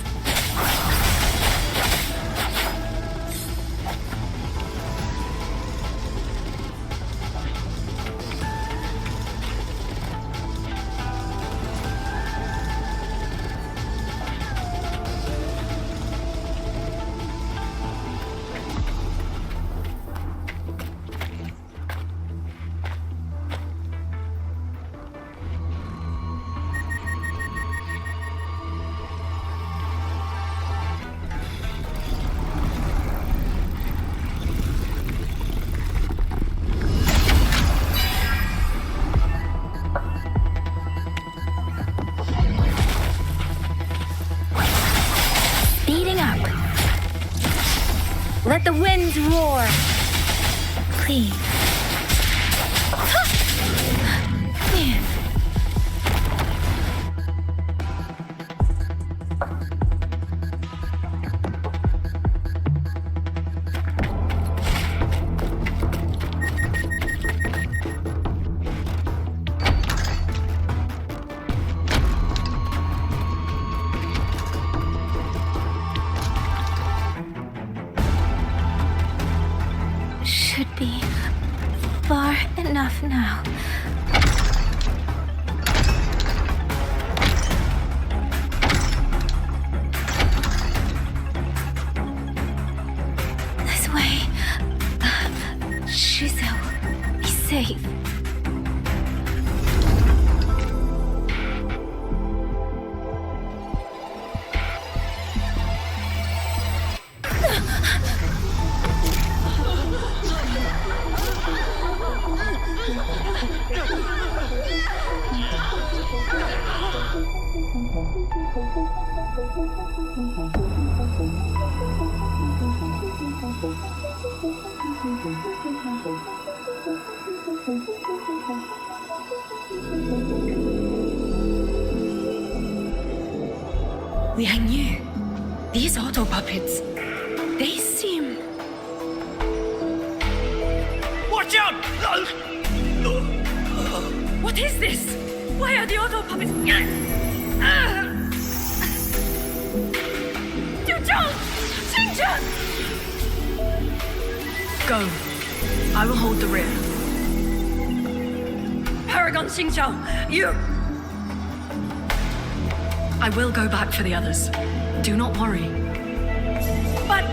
Let the winds roar. Please. Should be far enough now. This way. Shizo, be safe. Liang Yu, these auto puppets, they seem... Watch out! What is this? Why are the auto puppets... Go. I will hold the rear. Paragon Xingqiao, you... I will go back for the others. Do not worry. But...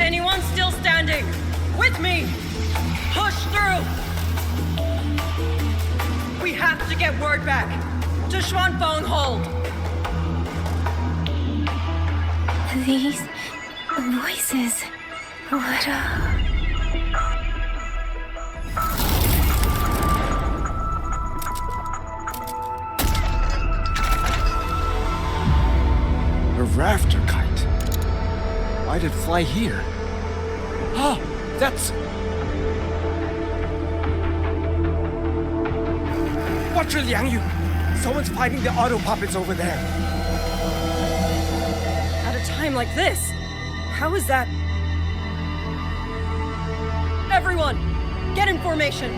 Anyone still standing? With me! Push through! We have to get word back to Xuanfeng Hold! These voices. What A rafter kite. Why'd it fly here? Ah, that's... Watch your Liang Yu! Someone's fighting the auto puppets over there. At a time like this, how is that? Everyone, get in formation.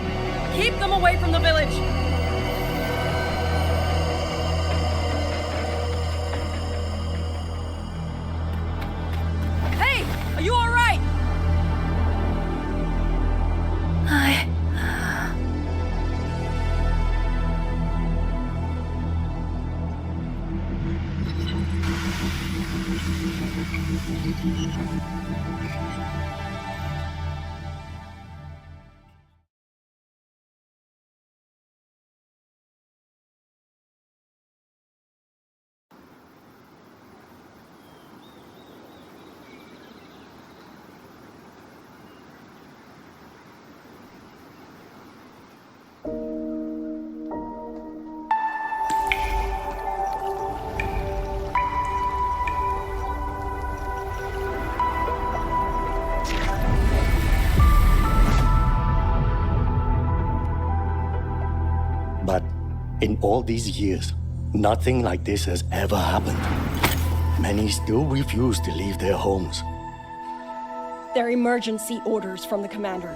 Keep them away from the village. Hey, are you all right? But in all these years, nothing like this has ever happened. Many still refuse to leave their homes. They're emergency orders from the commander.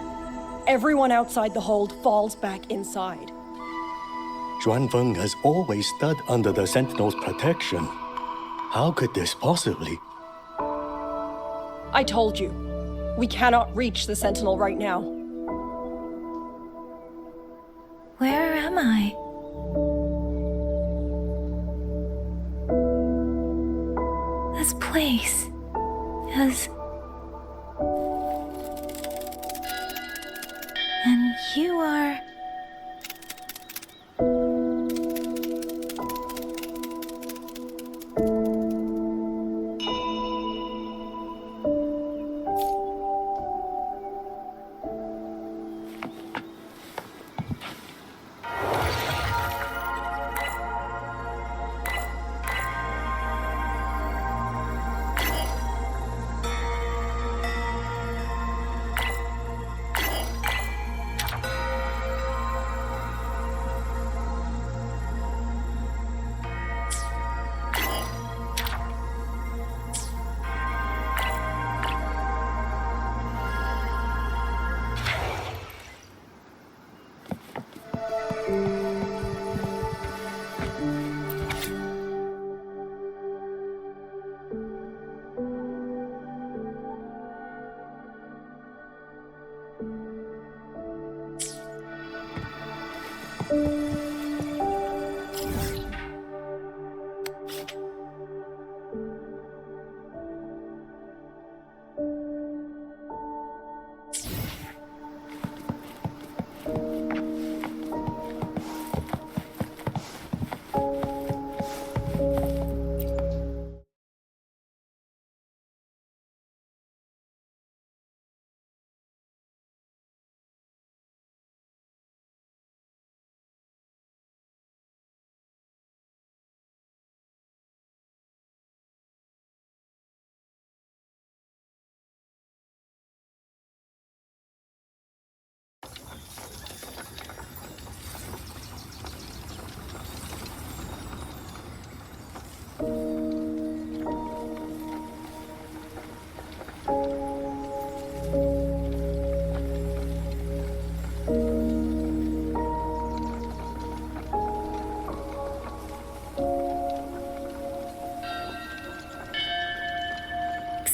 Everyone outside the hold falls back inside. Xuanfeng has always stood under the Sentinel's protection. How could this possibly? I told you, we cannot reach the Sentinel right now. Where am I? This place is... And you are...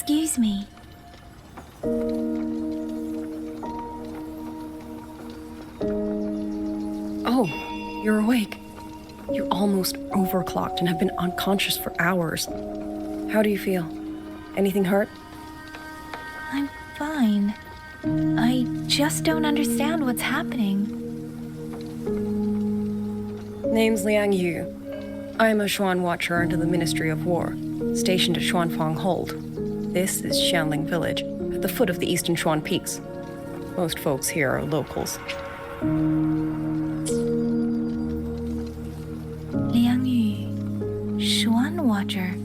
Excuse me. You're awake. You almost overclocked and have been unconscious for hours. How do you feel? Anything hurt? I'm fine. I just don't understand what's happening. Name's Liang Yu. I am a Xuan Watcher under the Ministry of War, stationed at Xuanfang Hold. This is Xianling Village, at the foot of the Eastern Xuan Peaks. Most folks here are locals. Liang Yu, Xuan Watcher,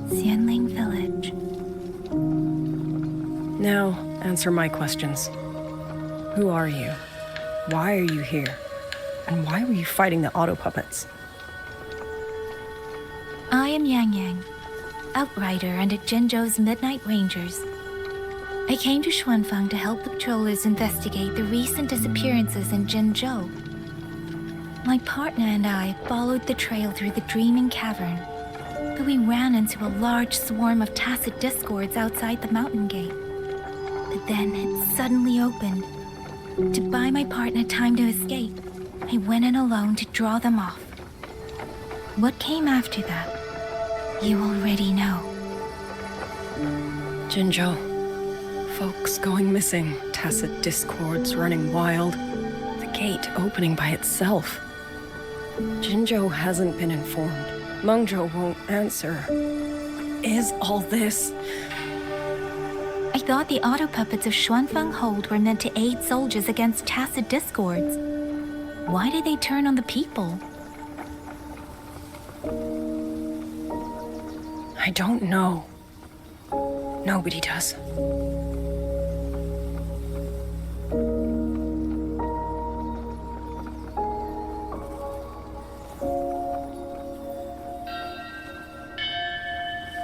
Xianling Village. Now, answer my questions. Who are you? Why are you here? And why were you fighting the auto puppets? I am Yang Yang, outrider under Jinzhou's Midnight Rangers. I came to Xuanfang to help the patrollers investigate the recent disappearances in Jinzhou. My partner and I followed the trail through the Dreaming Cavern, but we ran into a large swarm of tacit discords outside the mountain gate. But then it suddenly opened. To buy my partner time to escape, I went in alone to draw them off. What came after that, you already know. Jinzhou. Folks going missing, tacit discords running wild, the gate opening by itself. Jinzhou hasn't been informed. Mengzhou won't answer. Is all this? I thought the auto puppets of Xuanfang Hold were meant to aid soldiers against tacit discords. Why did they turn on the people? I don't know. Nobody does.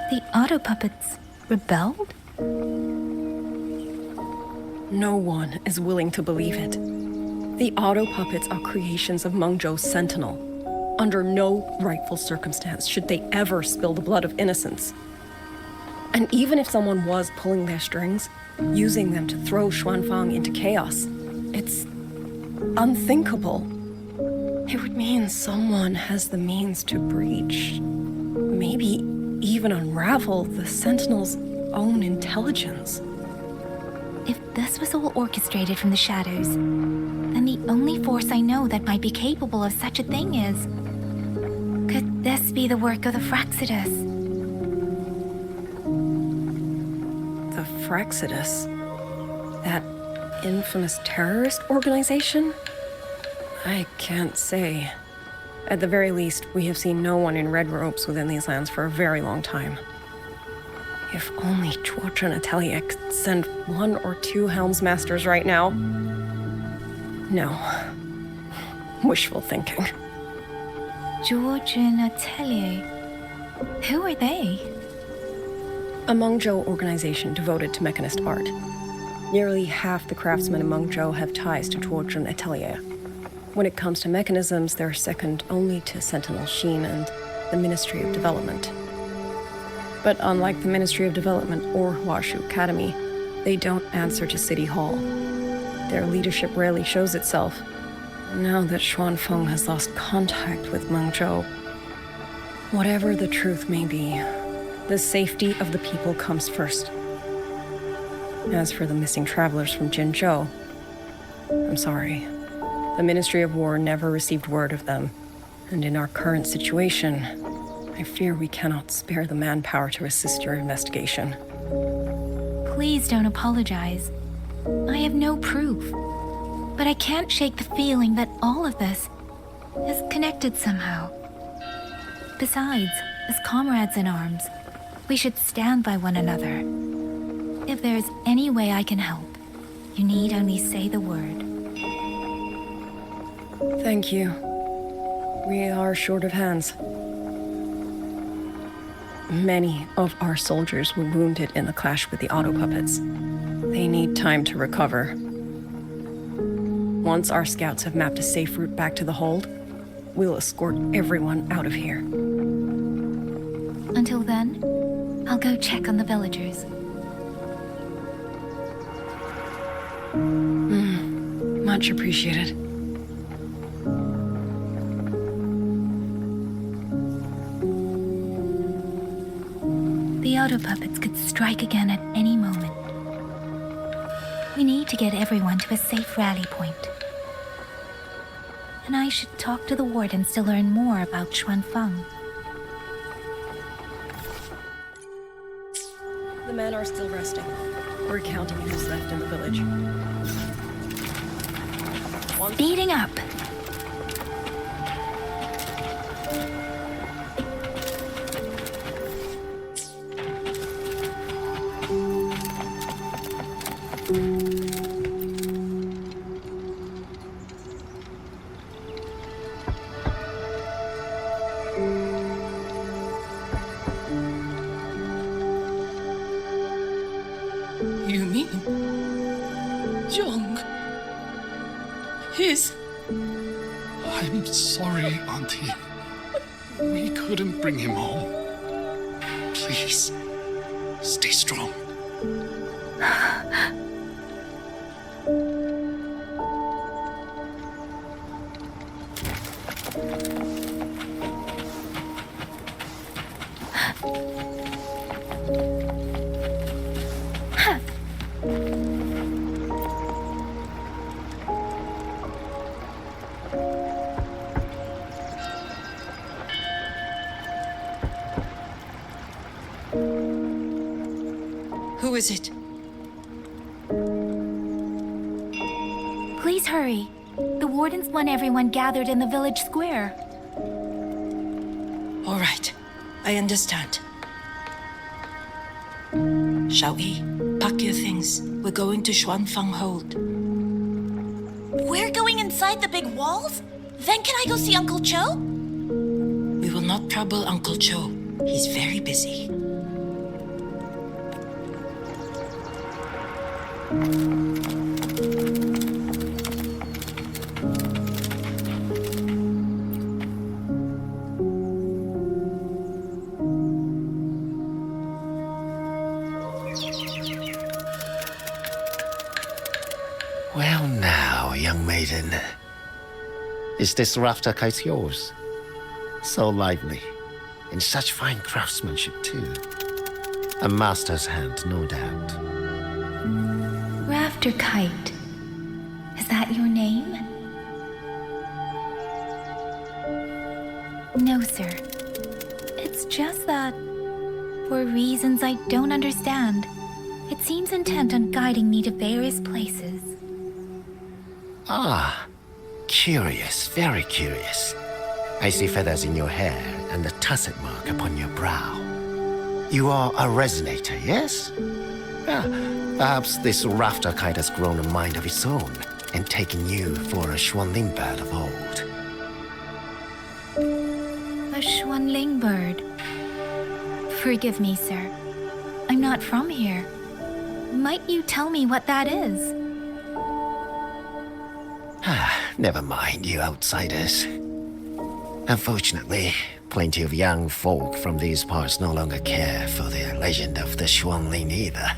The auto puppets rebelled? No one is willing to believe it. The auto puppets are creations of Mengzhou's Sentinel. Under no rightful circumstance should they ever spill the blood of innocents. And even if someone was pulling their strings, using them to throw Xuanfang into chaos, it's unthinkable. It would mean someone has the means to breach, maybe even unravel the Sentinel's own intelligence. If this was all orchestrated from the shadows, then the only force I know that might be capable of such a thing is... Could this be the work of the Fraxidus? The Fraxidus? That infamous terrorist organization? I can't say. At the very least, we have seen no one in red robes within these lands for a very long time. If only Chuocha and Atelier could send 1 or 2 Helmsmasters right now. No. Wishful thinking. George and Atelier. Who are they? A Mengzhou organization devoted to mechanist art. Nearly half the craftsmen in Mengzhou have ties to Chuocha and Atelier. When it comes to mechanisms, they're second only to Sentinel Xin and the Ministry of Development. But unlike the Ministry of Development or Huashu Academy, they don't answer to City Hall. Their leadership rarely shows itself. Now that Xuanfeng has lost contact with Mengzhou, whatever the truth may be, the safety of the people comes first. As for the missing travelers from Jinzhou, I'm sorry. The Ministry of War never received word of them, and in our current situation, I fear we cannot spare the manpower to assist your investigation. Please don't apologize. I have no proof. But I can't shake the feeling that all of this is connected somehow. Besides, as comrades in arms, we should stand by one another. If there's any way I can help, you need only say the word. Thank you. We are short of hands. Many of our soldiers were wounded in the clash with the auto puppets. They need time to recover. Once our scouts have mapped a safe route back to the hold, we'll escort everyone out of here. Until then, I'll go check on the villagers. Much appreciated. Kyoto puppets could strike again at any moment. We need to get everyone to a safe rally point. And I should talk to the wardens to learn more about Xuanfeng. The men are still resting. We're counting who's left in the village. Speeding up. You mean Jung? His... I'm sorry, Auntie. We couldn't bring him home. Please, stay strong. Who is it? Please hurry. The wardens want everyone gathered in the village square. All right, I understand. Shall we? Pack your things. We're going to Xuanfeng Hold. We're going inside the big walls? Then can I go see Uncle Cho? We will not trouble Uncle Cho. He's very busy. Well now, young maiden. Is this rafter kite yours? So lively, and such fine craftsmanship too. A master's hand, no doubt. Rafter Kite. Is that your name? No, sir. It's just that, for reasons I don't understand, it seems intent on guiding me to various places. Ah, curious, very curious. I see feathers in your hair and the tusset mark upon your brow. You are a resonator, yes? Ah, perhaps this rafter kite has grown a mind of its own and taken you for a Xuanling bird of old. A Xuanling bird. Forgive me, sir. I'm not from here. Might you tell me what that is? Never mind, you outsiders. Unfortunately, plenty of young folk from these parts no longer care for the legend of the Xuanling either.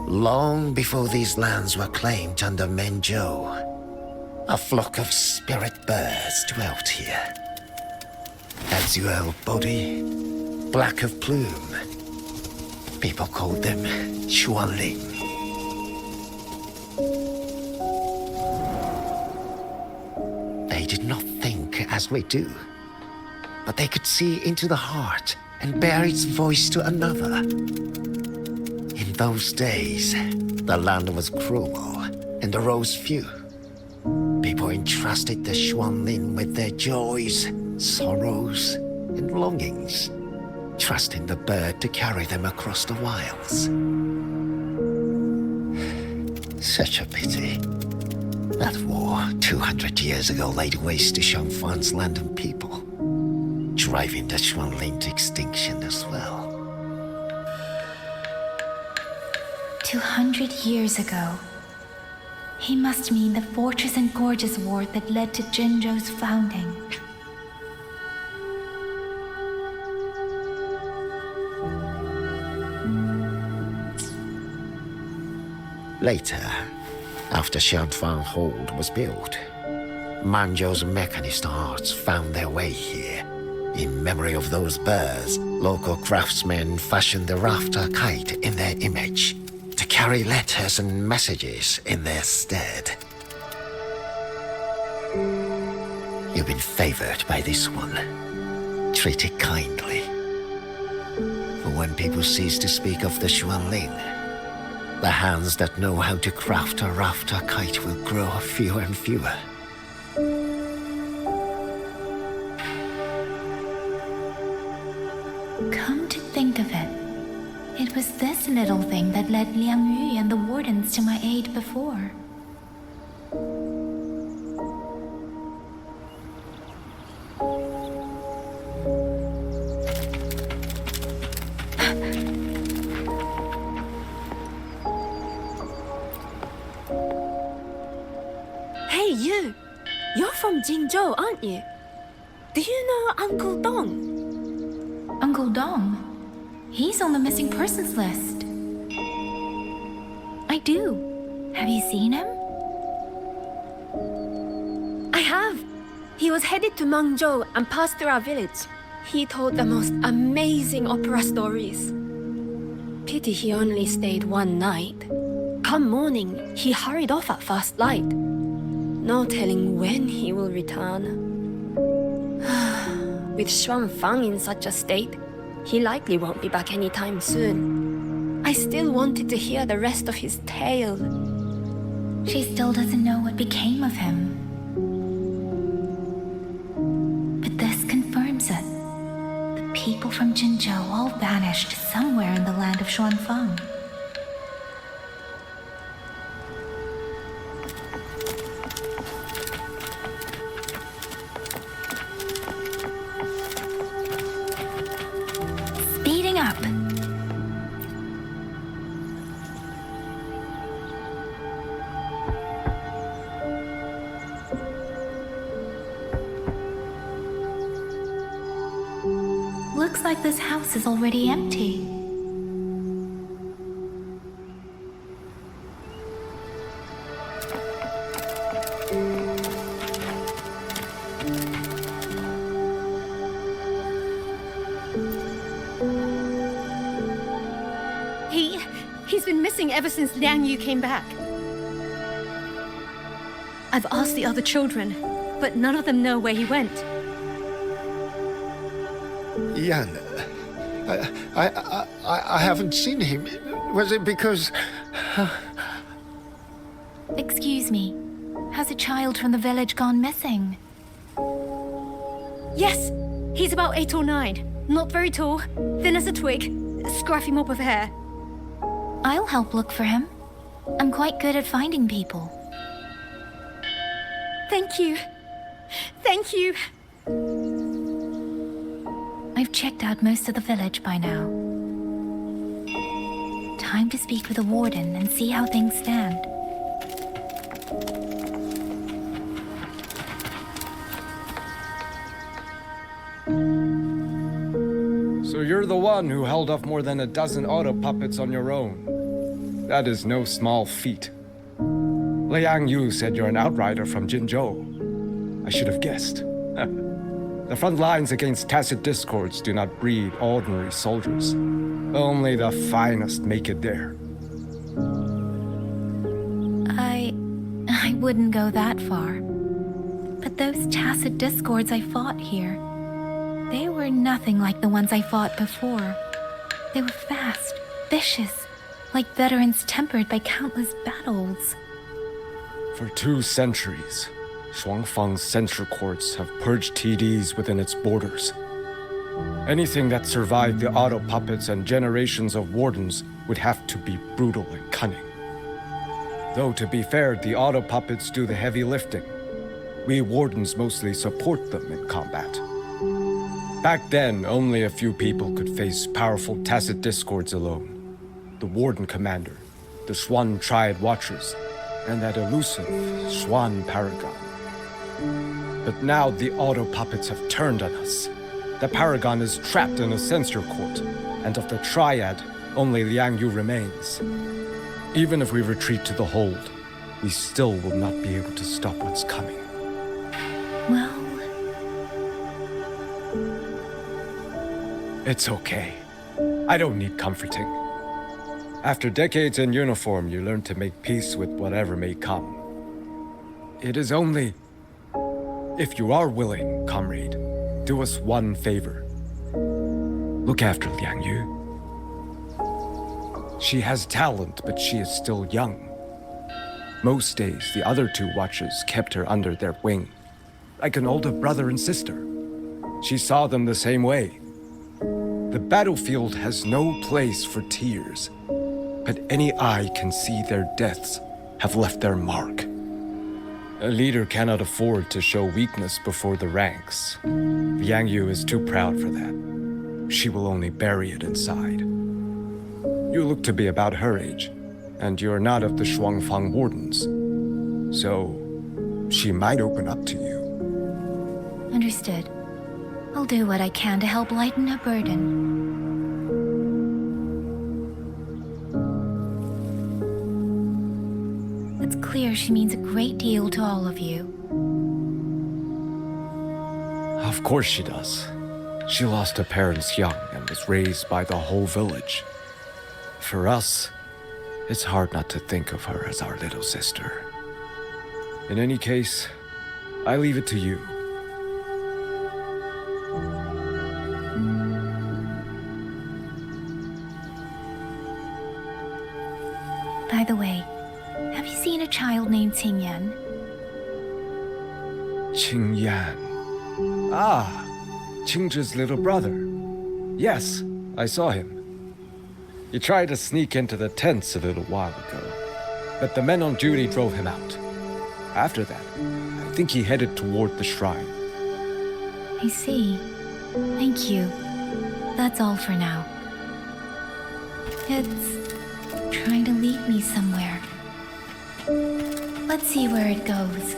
Long before these lands were claimed under Menzhou, a flock of spirit birds dwelt here. Azure body, black of plume. People called them Xuanling. They did not think as we do, but they could see into the heart and bear its voice to another. In those days, the land was cruel and the roads few. People entrusted the Xuanling with their joys, sorrows, and longings, trusting the bird to carry them across the wilds. Such a pity. That war 200 years ago laid waste to Xuanfang's land and people, driving the Xuanling to extinction as well. 200 years ago. He must mean the Fortress and Gorges War that led to Jinzhou's founding. Later, after Xuanfang Hold was built, Manzhou's mechanist arts found their way here, In memory of those birds, local craftsmen fashioned the rafter kite in their image to carry letters and messages in their stead. You've been favored by this one. Treat it kindly. For when people cease to speak of the Xuanling, the hands that know how to craft a rafter kite will grow fewer and fewer. Come to think of it, it was this little thing that led Liang Yu and the wardens to my aid before. Hey, you! You're from Jingzhou, aren't you? Do you know Uncle Dong? Uncle Dong? He's on the missing persons list. I do. Have you seen him? I have. He was headed to Mangzhou and passed through our village. He told the most amazing opera stories. Pity he only stayed one night. Come morning, he hurried off at first light. No telling when he will return. With Xuanfang in such a state, he likely won't be back anytime soon. I still wanted to hear the rest of his tale. She still doesn't know what became of him. But this confirms it. The people from Jinzhou all vanished somewhere in the land of Xuanfang. Speeding up. Looks like this house is already empty. He's been missing ever since Liang Yu came back. I've asked the other children, but none of them know where he went. Yan, I haven't seen him. Was it because... Excuse me. Has a child from the village gone missing? Yes, he's about 8 or 9. Not very tall, thin as a twig, scruffy mop of hair. I'll help look for him. I'm quite good at finding people. Thank you. Thank you. I've checked out most of the village by now. Time to speak with the warden and see how things stand. So you're the one who held off more than a dozen auto puppets on your own. That is no small feat. Liang Yu said you're an outrider from Jinzhou. I should have guessed. The front lines against tacit discords do not breed ordinary soldiers. Only the finest make it there. I wouldn't go that far. But those tacit discords I fought here, they were nothing like the ones I fought before. They were fast, vicious, like veterans tempered by countless battles. For 2 centuries, Xuanfang's censure courts have purged TDs within its borders. Anything that survived the auto puppets and generations of wardens would have to be brutal and cunning. Though to be fair, the auto puppets do the heavy lifting. We wardens mostly support them in combat. Back then, only a few people could face powerful tacit discords alone. The Warden Commander, the Xuan Triad Watchers, and that elusive Xuan Paragon. But now the auto puppets have turned on us. The Paragon is trapped in a censure court, and of the Triad, only Liang Yu remains. Even if we retreat to the hold, we still will not be able to stop what's coming. Well, It's okay. I don't need comforting. After decades in uniform, you learn to make peace with whatever may come. It is only... If you are willing, comrade, do us one favor. Look after Liang Yu. She has talent, but she is still young. Most days, the other two watchers kept her under their wing, like an older brother and sister. She saw them the same way. The battlefield has no place for tears, but any eye can see their deaths have left their mark. A leader cannot afford to show weakness before the ranks. Liang Yu is too proud for that. She will only bury it inside. You look to be about her age, and you're not of the Shuangfang Wardens. So, she might open up to you. Understood. I'll do what I can to help lighten her burden. It's clear she means a great deal to all of you. Of course she does. She lost her parents young and was raised by the whole village. For us, it's hard not to think of her as our little sister. In any case, I leave it to you. By the way, have you seen a child named Qingyan? Qingyan. Ah, Qingzhi's little brother. Yes, I saw him. He tried to sneak into the tents a little while ago, but the men on duty drove him out. After that, I think he headed toward the shrine. I see. Thank you. That's all for now. It's trying to lead me somewhere. Let's see where it goes.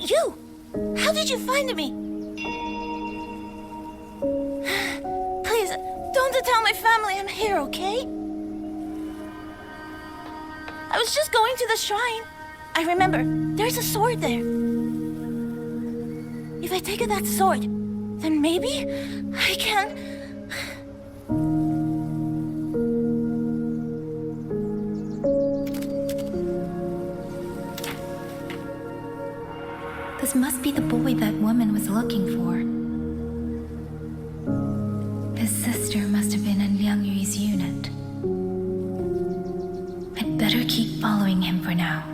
You! How did you find me? Please, don't tell my family I'm here, okay? I was just going to the shrine. I remember, there's a sword there. If I take that sword, then maybe I can... This must be the boy that woman was looking for. His sister must have been in Liang Yu's unit. I'd better keep following him for now.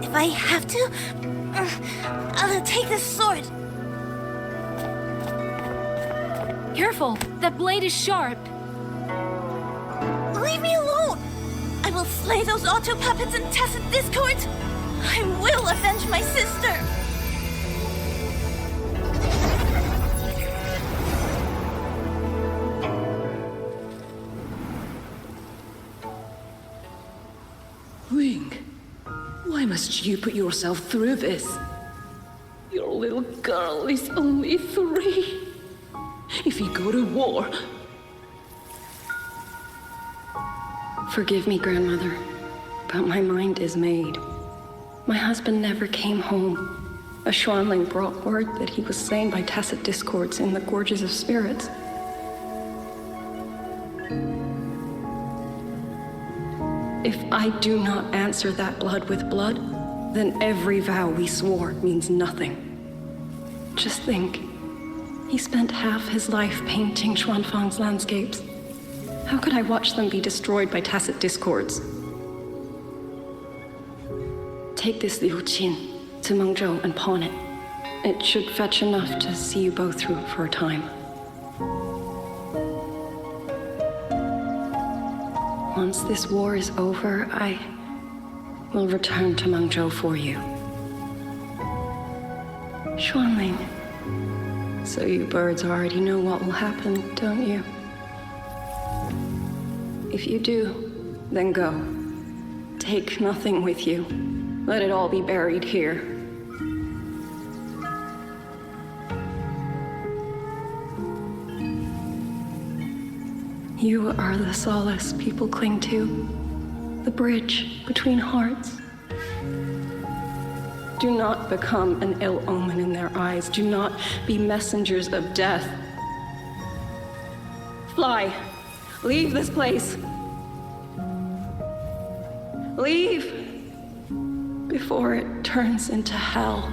If I have to, I'll take this sword. Careful! That blade is sharp! Leave me alone! I will slay those auto puppets and tacit discords! I will avenge my sister! Ling, why must you put yourself through this? Your little girl is only 3. If you go to war... Forgive me, Grandmother, but my mind is made. My husband never came home. A Xuanling brought word that he was slain by tacit discords in the Gorges of Spirits. If I do not answer that blood with blood, then every vow we swore means nothing. Just think, he spent half his life painting Xuanfang's landscapes. How could I watch them be destroyed by tacit discords? Take this Liu Qin to Mengzhou and pawn it. It should fetch enough to see you both through for a time. Once this war is over, I will return to Mengzhou for you. Xuanling. So you birds already know what will happen, don't you? If you do, then go. Take nothing with you. Let it all be buried here. You are the solace people cling to, the bridge between hearts. Do not become an ill omen in their eyes. Do not be messengers of death. Fly. Leave this place. Leave before it turns into hell.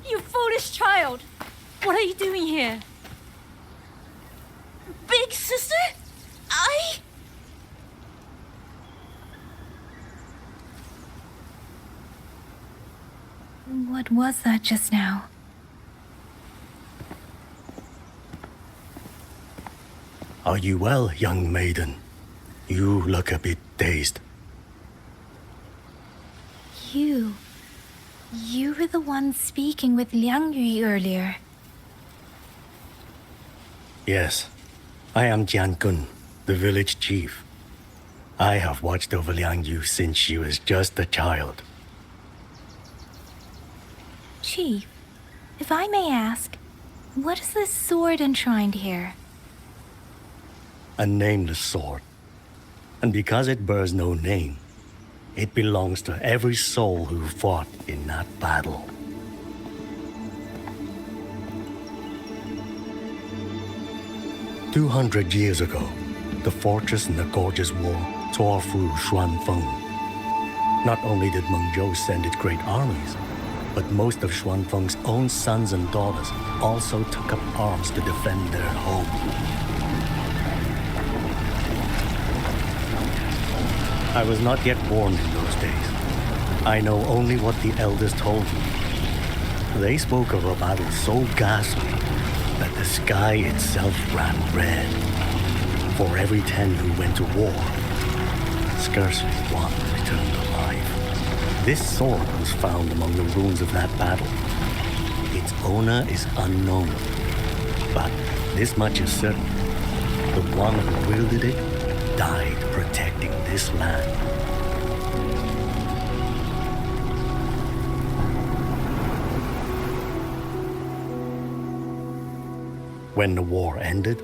You foolish child! What are you doing here? Big sister? What was that just now? Are you well, young maiden? You look a bit dazed. You were the one speaking with Liang Yu earlier. Yes, I am Jian Gun, the village chief. I have watched over Liang Yu since she was just a child. Chief, if I may ask, what is this sword enshrined here? A nameless sword. And because it bears no name, it belongs to every soul who fought in that battle. "200 years ago, the fortress in the gorgeous war tore through Xuanfeng. Not only did Mengzhou send its great armies, but most of Xuanfeng's own sons and daughters also took up arms to defend their home. I was not yet born in those days. I know only what the elders told me. They spoke of a battle so ghastly that the sky itself ran red. For every 10 who went to war, scarcely one returned alive. This sword was found among the ruins of that battle. Its owner is unknown, but this much is certain. The one who wielded it died protecting this land. When the war ended,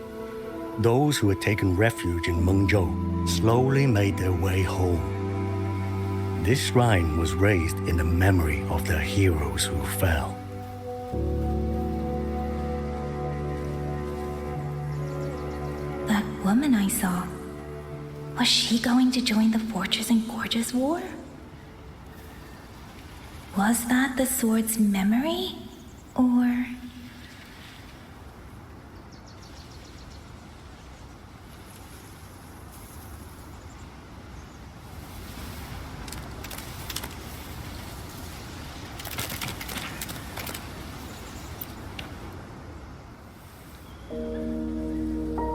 those who had taken refuge in Mengzhou slowly made their way home. This shrine was raised in the memory of the heroes who fell. That woman I saw, was she going to join the Fortress and Gorges War? Was that the sword's memory? Or...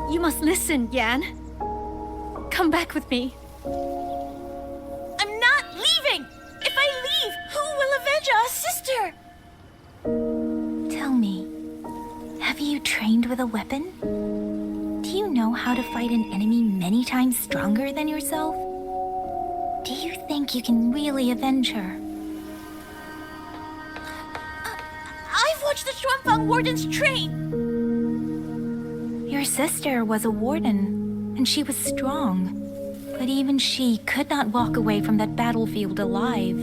You must listen, Yan. Come back with me. I'm not leaving! If I leave, who will avenge our sister? Tell me, have you trained with a weapon? Do you know how to fight an enemy many times stronger than yourself? Do you think you can really avenge her? I've watched the Xuanfang wardens train! Your sister was a warden, and she was strong. But even she could not walk away from that battlefield alive.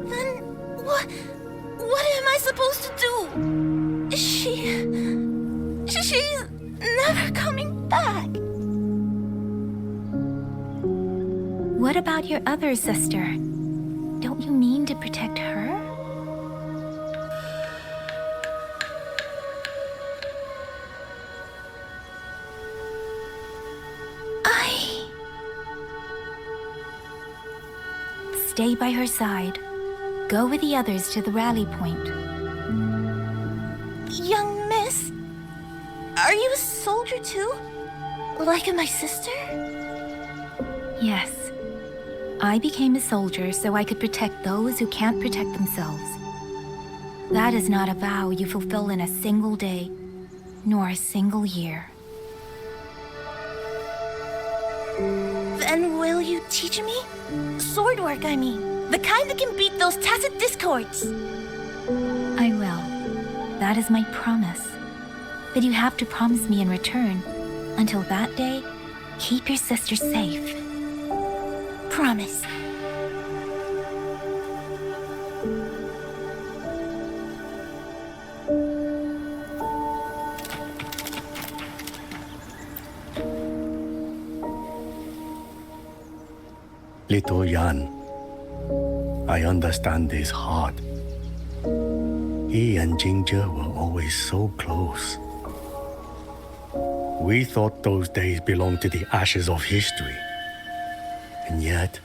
Then what am I supposed to do? She she's never coming back. What about your other sister? Don't you mean to protect her? Stay by her side. Go with the others to the rally point. Young miss, are you a soldier too? Like my sister? Yes. I became a soldier so I could protect those who can't protect themselves. That is not a vow you fulfill in a single day, nor a single year. Then will you teach me? Sword work, I mean. The kind that can beat those tacit discords. I will. That is my promise. But you have to promise me in return. Until that day, keep your sister safe. Promise. Little Yan, I understand this hard. He and Ginger were always so close. We thought those days belonged to the ashes of history. And yet,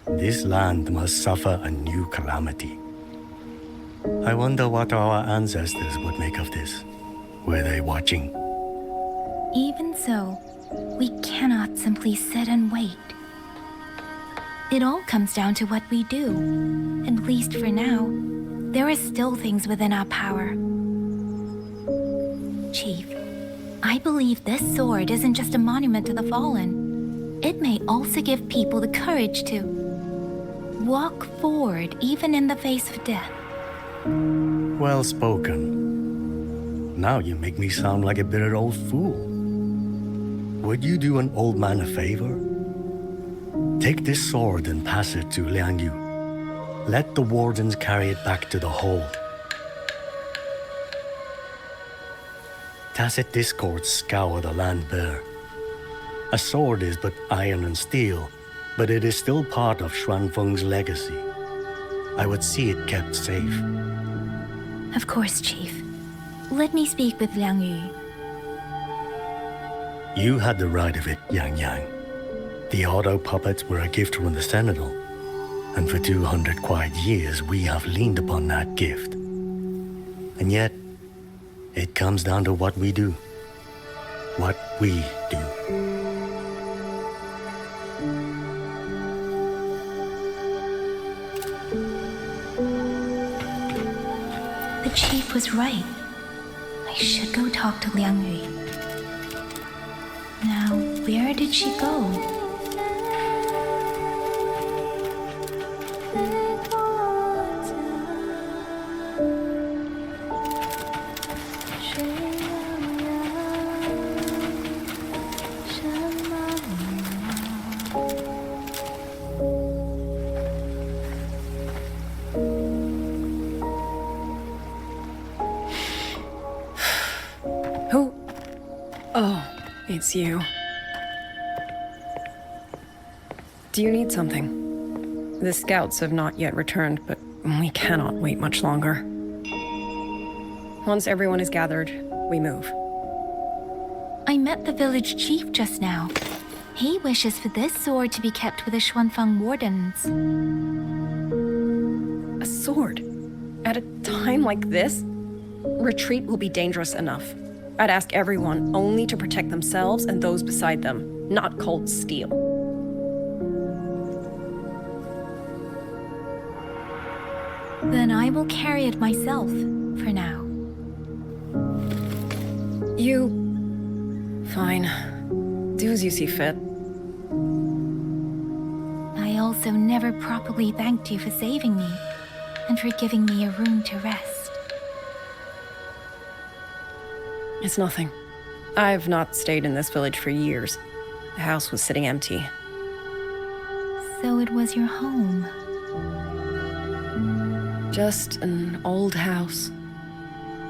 this land must suffer a new calamity. I wonder what our ancestors would make of this. Were they watching? Even so, we cannot simply sit and wait. It all comes down to what we do. At least for now, there are still things within our power. Chief, I believe this sword isn't just a monument to the fallen. It may also give people the courage to walk forward even in the face of death. Well spoken. Now you make me sound like a bitter old fool. Would you do an old man a favor? Take this sword and pass it to Liang Yu. Let the wardens carry it back to the hold. Tacit discords scour the land bare. A sword is but iron and steel, but it is still part of Xuanfeng's legacy. I would see it kept safe. Of course, Chief. Let me speak with Liang Yu. You had the right of it, Yang Yang. The auto puppets were a gift from the Sentinel, and for 200 quiet years we have leaned upon that gift. And yet, it comes down to what we do. What we do. The Chief was right. I should go talk to Liang Yu. Now, where did she go? Who? Oh, it's you. Do you need something? The scouts have not yet returned, but we cannot wait much longer. Once everyone is gathered, we move. I met the village chief just now. He wishes for this sword to be kept with the Xuanfeng wardens. A sword? At a time like this? Retreat will be dangerous enough. I'd ask everyone only to protect themselves and those beside them, not cold steel. Then I will carry it myself, for now. Fine. Do as you see fit. I also never properly thanked you for saving me, and for giving me a room to rest. It's nothing. I've not stayed in this village for years. The house was sitting empty. So it was your home. Just an old house.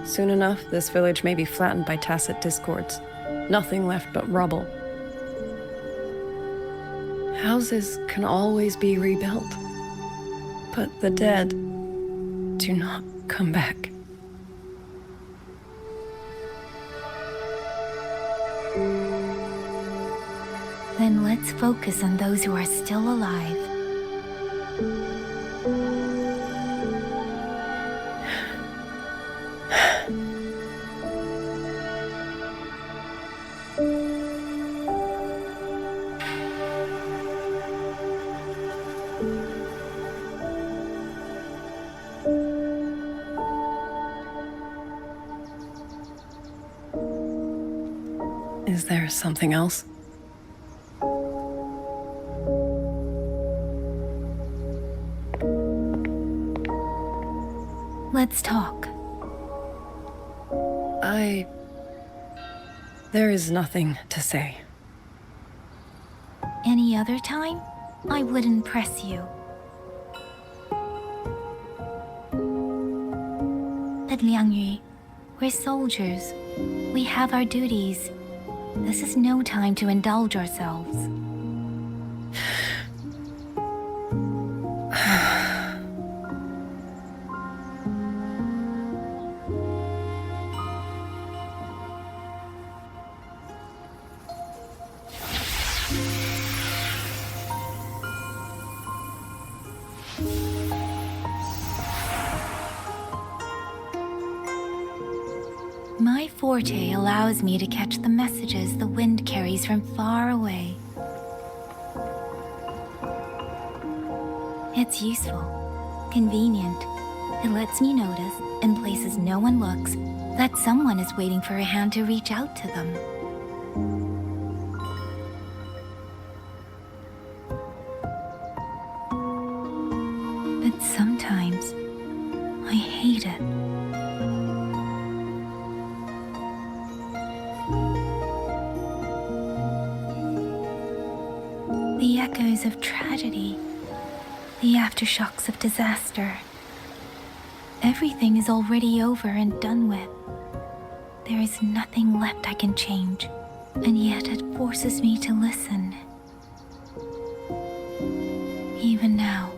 Soon enough, this village may be flattened by tacit discords. Nothing left but rubble. Houses can always be rebuilt, but the dead do not come back. Then let's focus on those who are still alive. Is there something else? Let's talk. There is nothing to say. Any other time, I wouldn't press you. But Liangyu, we're soldiers. We have our duties. This is no time to indulge ourselves. My forte allows me to catch the messages the wind carries from far away. It's useful, convenient. It lets me notice, in places no one looks, that someone is waiting for a hand to reach out to them. But sometimes, I hate it. The echoes of tragedy, the aftershocks of disaster. Everything is already over and done with. There is nothing left I can change, and yet it forces me to listen. Even now,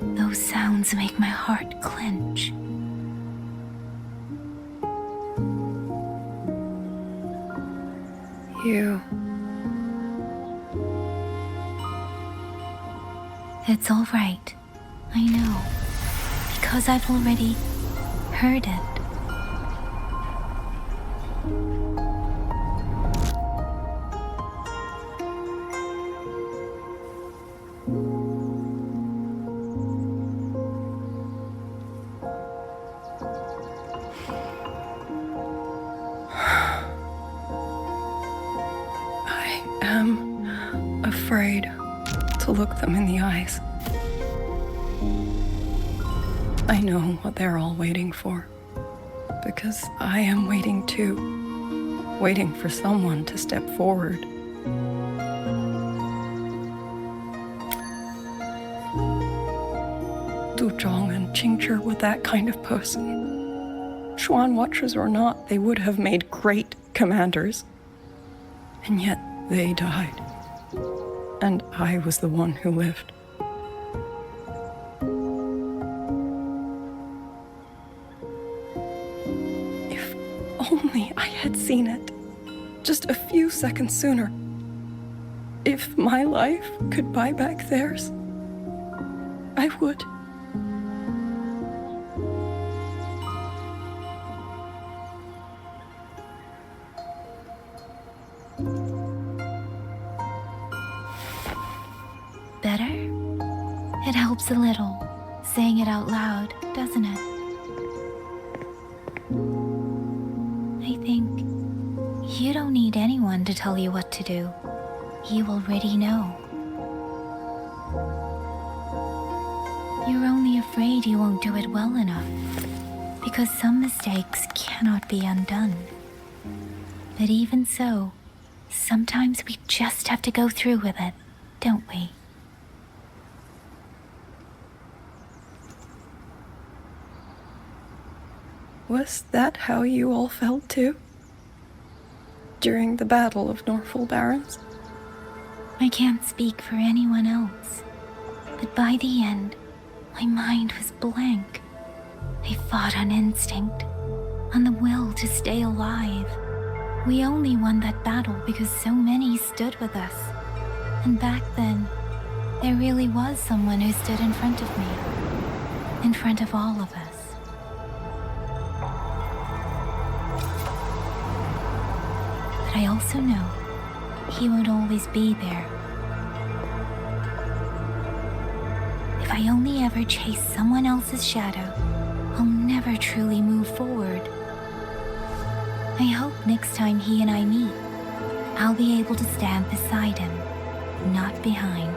those sounds make my heart clench. You... It's all right. I know. Because I've already heard it. I am afraid to look them in the eyes. I know what they're all waiting for, because I am waiting too, waiting for someone to step forward. Du Zhong and Qingzhi were that kind of person. Xuan Watchers or not, they would have made great commanders. And yet they died. And I was the one who lived. If only I had seen it, just a few seconds sooner. If my life could buy back theirs, I would. Better? It helps a little, saying it out loud, doesn't it? I think you don't need anyone to tell you what to do. You already know. You're only afraid you won't do it well enough, because some mistakes cannot be undone. But even so, sometimes we just have to go through with it, don't we? Was that how you all felt too? During the Battle of Norfolk Barrens? I can't speak for anyone else, but by the end, my mind was blank. I fought on instinct, on the will to stay alive. We only won that battle because so many stood with us. And back then, there really was someone who stood in front of me, in front of all of us. But I also know he won't always be there. If I only ever chase someone else's shadow, I'll never truly move forward. I hope next time he and I meet, I'll be able to stand beside him, not behind.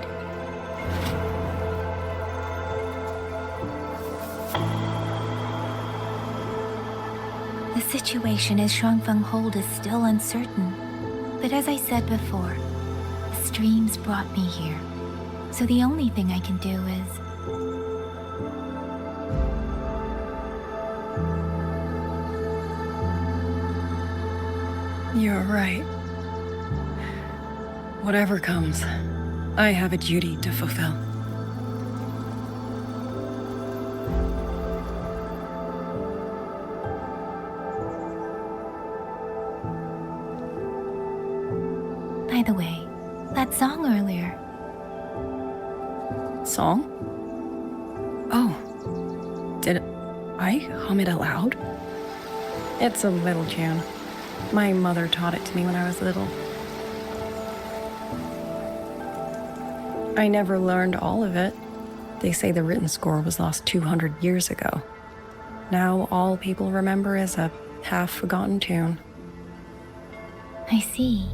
The situation as Shuangfeng Hold is still uncertain, but as I said before, the streams brought me here, so the only thing I can do is... You're right. Whatever comes, I have a duty to fulfill. By the way, that song earlier. Song? Oh. Did I hum it aloud? It's a little tune. My mother taught it to me when I was little. I never learned all of it. They say the written score was lost 200 years ago. Now all people remember is a half-forgotten tune. I see.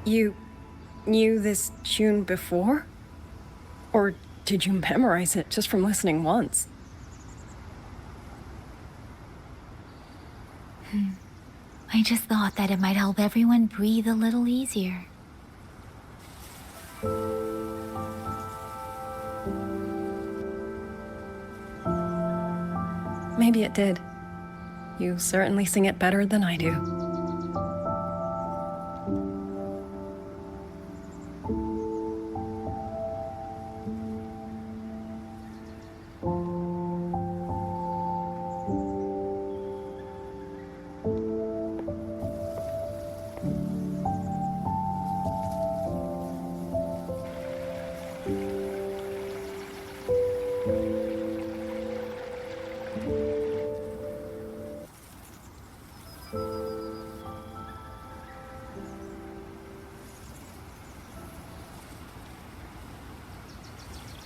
You knew this tune before? Or did you memorize it just from listening once? I just thought that it might help everyone breathe a little easier. Maybe it did. You certainly sing it better than I do.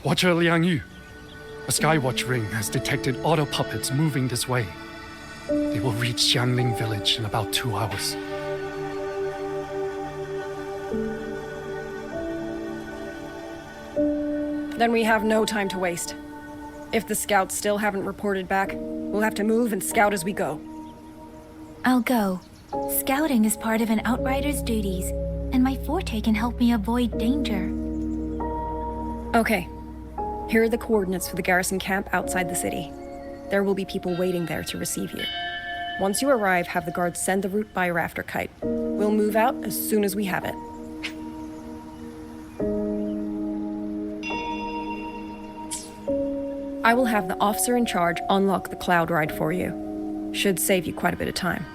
Watcher Liang Yu, a Skywatch ring has detected auto puppets moving this way. They will reach Xiangling village in about 2 hours. Then we have no time to waste. If the scouts still haven't reported back, we'll have to move and scout as we go. I'll go. Scouting is part of an outrider's duties, and my forte can help me avoid danger. Okay. Here are the coordinates for the garrison camp outside the city. There will be people waiting there to receive you. Once you arrive, have the guards send the route by rafter kite. We'll move out as soon as we have it. I will have the officer in charge unlock the cloud ride for you. Should save you quite a bit of time.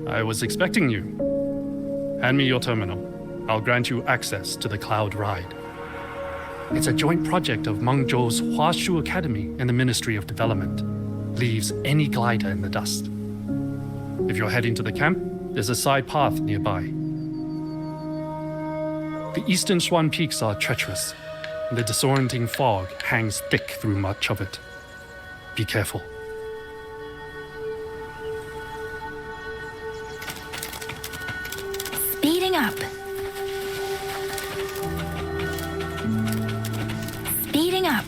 I was expecting you. Hand me your terminal. I'll grant you access to the cloud ride. It's a joint project of Mengzhou's Huashu Academy and the Ministry of Development. Leaves any glider in the dust. If you're heading to the camp, there's a side path nearby. The eastern Swan Peaks are treacherous, and the disorienting fog hangs thick through much of it. Be careful. Speeding up. Speeding up.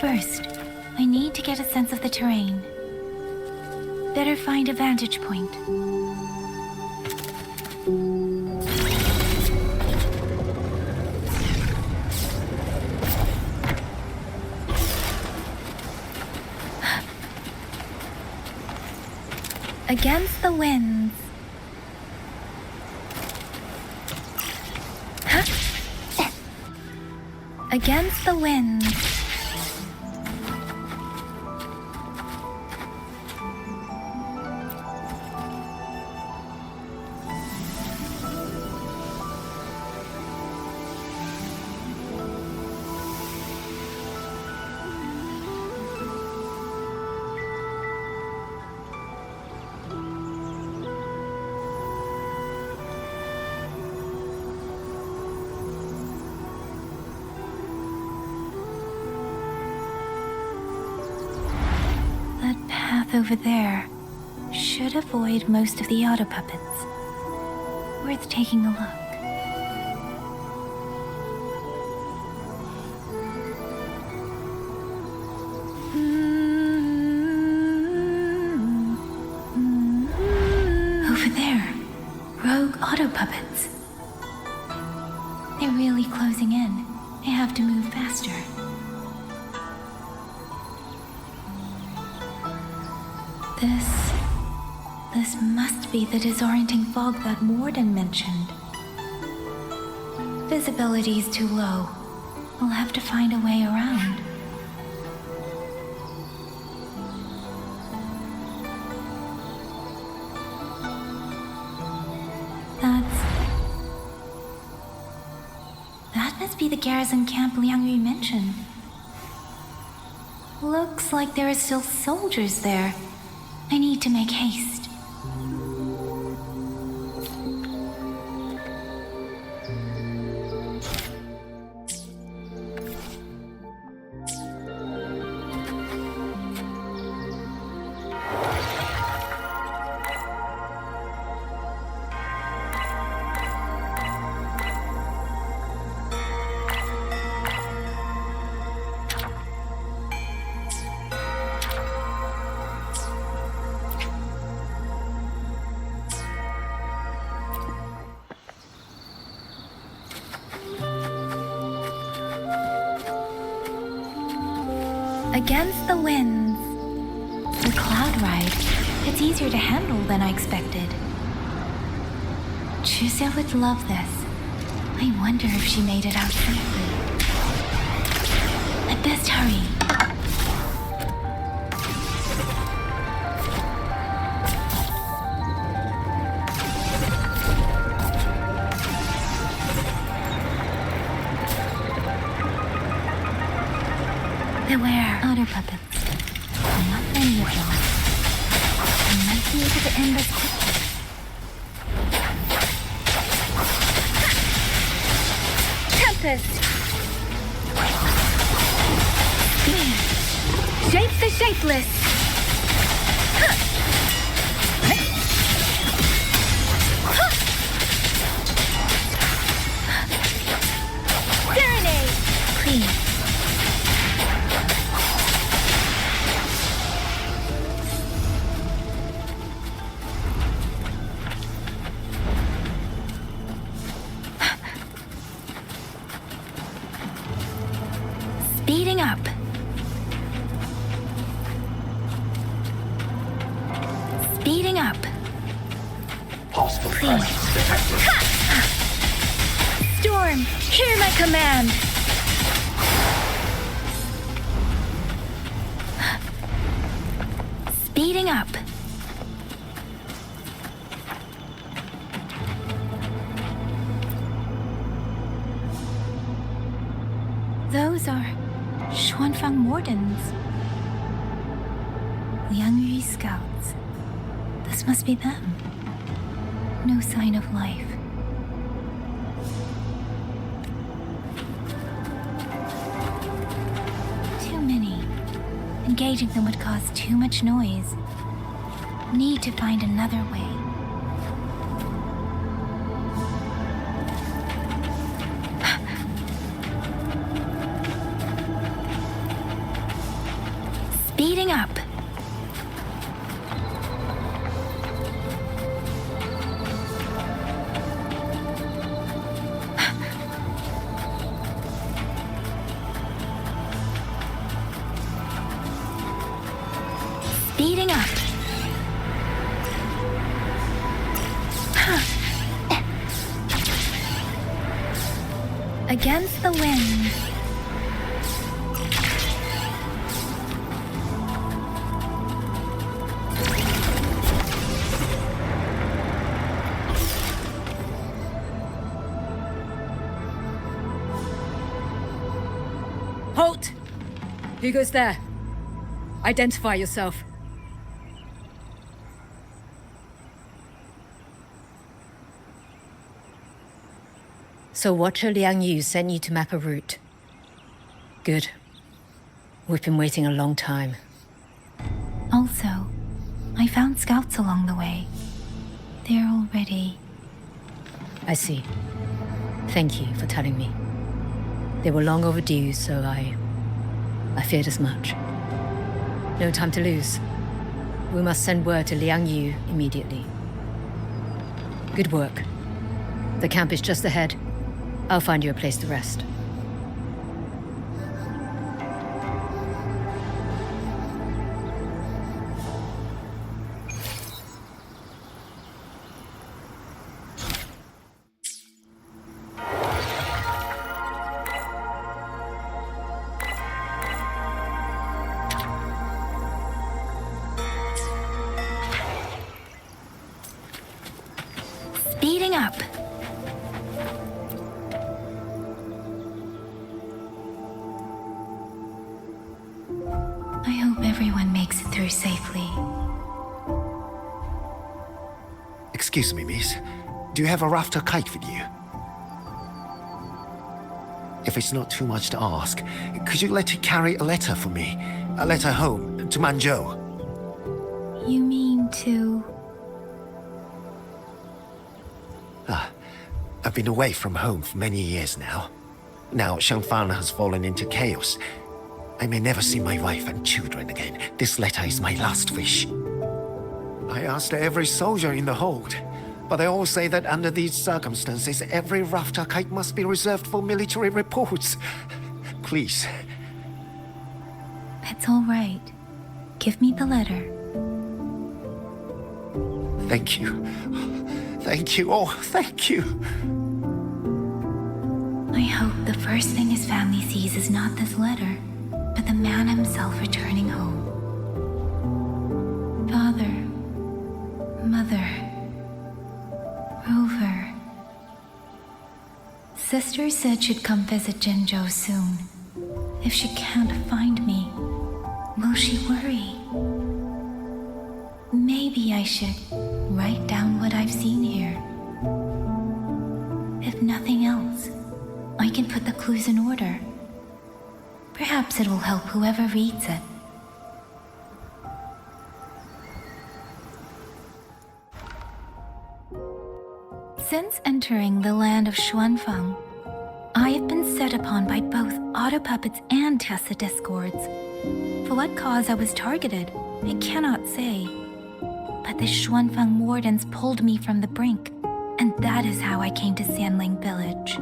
First, I need to get a sense of the terrain. Better find a vantage point. Against the winds. Against the winds. Over there should avoid most of the auto puppets. Worth taking a look. Over there, rogue auto puppets. They're really closing in. I have to move faster. This must be the disorienting fog that Morden mentioned. Visibility's too low. We'll have to find a way around. That must be the garrison camp Liang Yu mentioned. Looks like there are still soldiers there. I need to make haste. Against the winds. The cloud ride. It's easier to handle than I expected. Chuzia would love this. I wonder if she made it out safely. I'd best hurry. Beware, auto puppets. Not many of them. I might be able to end this quickly. Tempest! Shape the shapeless! Serenade! Please. Speeding up. Possible Please. presence detected. Storm, hear my command. Speeding up. Those are Xuanfang Wardens. Liang Yu scouts. This must be them. No sign of life. Too many. Engaging them would cause too much noise. Need to find another way. Speeding up. Speeding up. Against the wind. Halt! Who goes there? Identify yourself. So Watcher Liang Yu sent you to map a route. Good. We've been waiting a long time. Also, I found scouts along the way. They're already... I see. Thank you for telling me. They were long overdue, so I feared as much. No time to lose. We must send word to Liang Yu immediately. Good work. The camp is just ahead. I'll find you a place to rest. Speeding up. I hope everyone makes it through safely. Excuse me, miss. Do you have a rafter kite with you? If it's not too much to ask, could you let it carry a letter for me? A letter home, to Manzhou. You mean to... I've been away from home for many years now. Now Shangfang has fallen into chaos. I may never see my wife and children again. This letter is my last wish. I asked every soldier in the hold, but they all say that under these circumstances, every rafter kite must be reserved for military reports. Please. It's all right. Give me the letter. Thank you. Thank you. Oh, thank you. I hope the first thing his family sees is not this letter, but the man himself returning home. Father, Mother, Rover. Sister said she'd come visit Jinzhou soon. If she can't find me, will she worry? Maybe I should write down what I've seen here. If nothing else, I can put the clues in order. Perhaps it will help whoever reads it. Since entering the land of Xuanfang, I have been set upon by both auto puppets and Tessa discords. For what cause I was targeted, I cannot say. But the Xuanfang wardens pulled me from the brink, and that is how I came to Sanling village.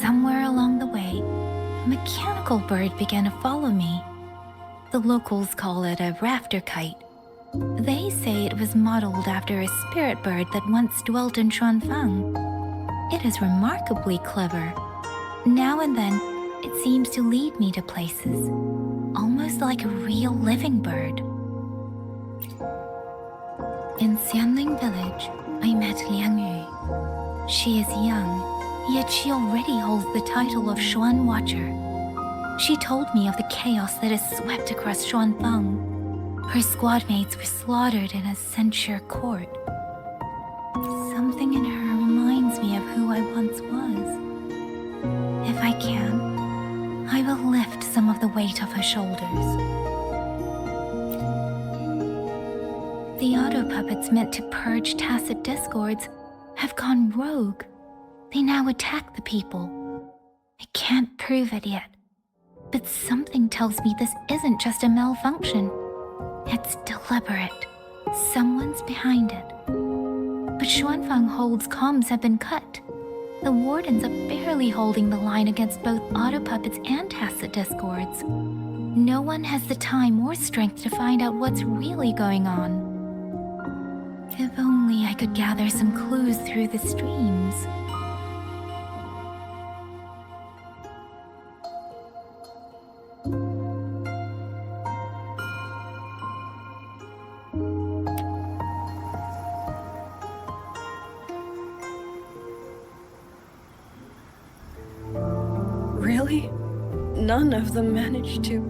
Somewhere along the way, a mechanical bird began to follow me. The locals call it a rafter kite, They say it was modeled after a spirit bird that once dwelt in Xuanfang. It is remarkably clever. Now and then, it seems to lead me to places, almost like a real living bird. In Xianling village, I met Liang Yu. She is young, yet she already holds the title of Xuan Watcher. She told me of the chaos that has swept across Xuanfang. Her squad mates were slaughtered in a censure court. Something in her reminds me of who I once was. If I can, I will lift some of the weight off her shoulders. The auto puppets meant to purge tacit discords have gone rogue. They now attack the people. I can't prove it yet, but something tells me this isn't just a malfunction. It's deliberate. Someone's behind it. But Xuanfang Hold's comms have been cut. The wardens are barely holding the line against both auto puppets and tacit discords. No one has the time or strength to find out what's really going on. If only I could gather some clues through the streams. Really? None of them managed to...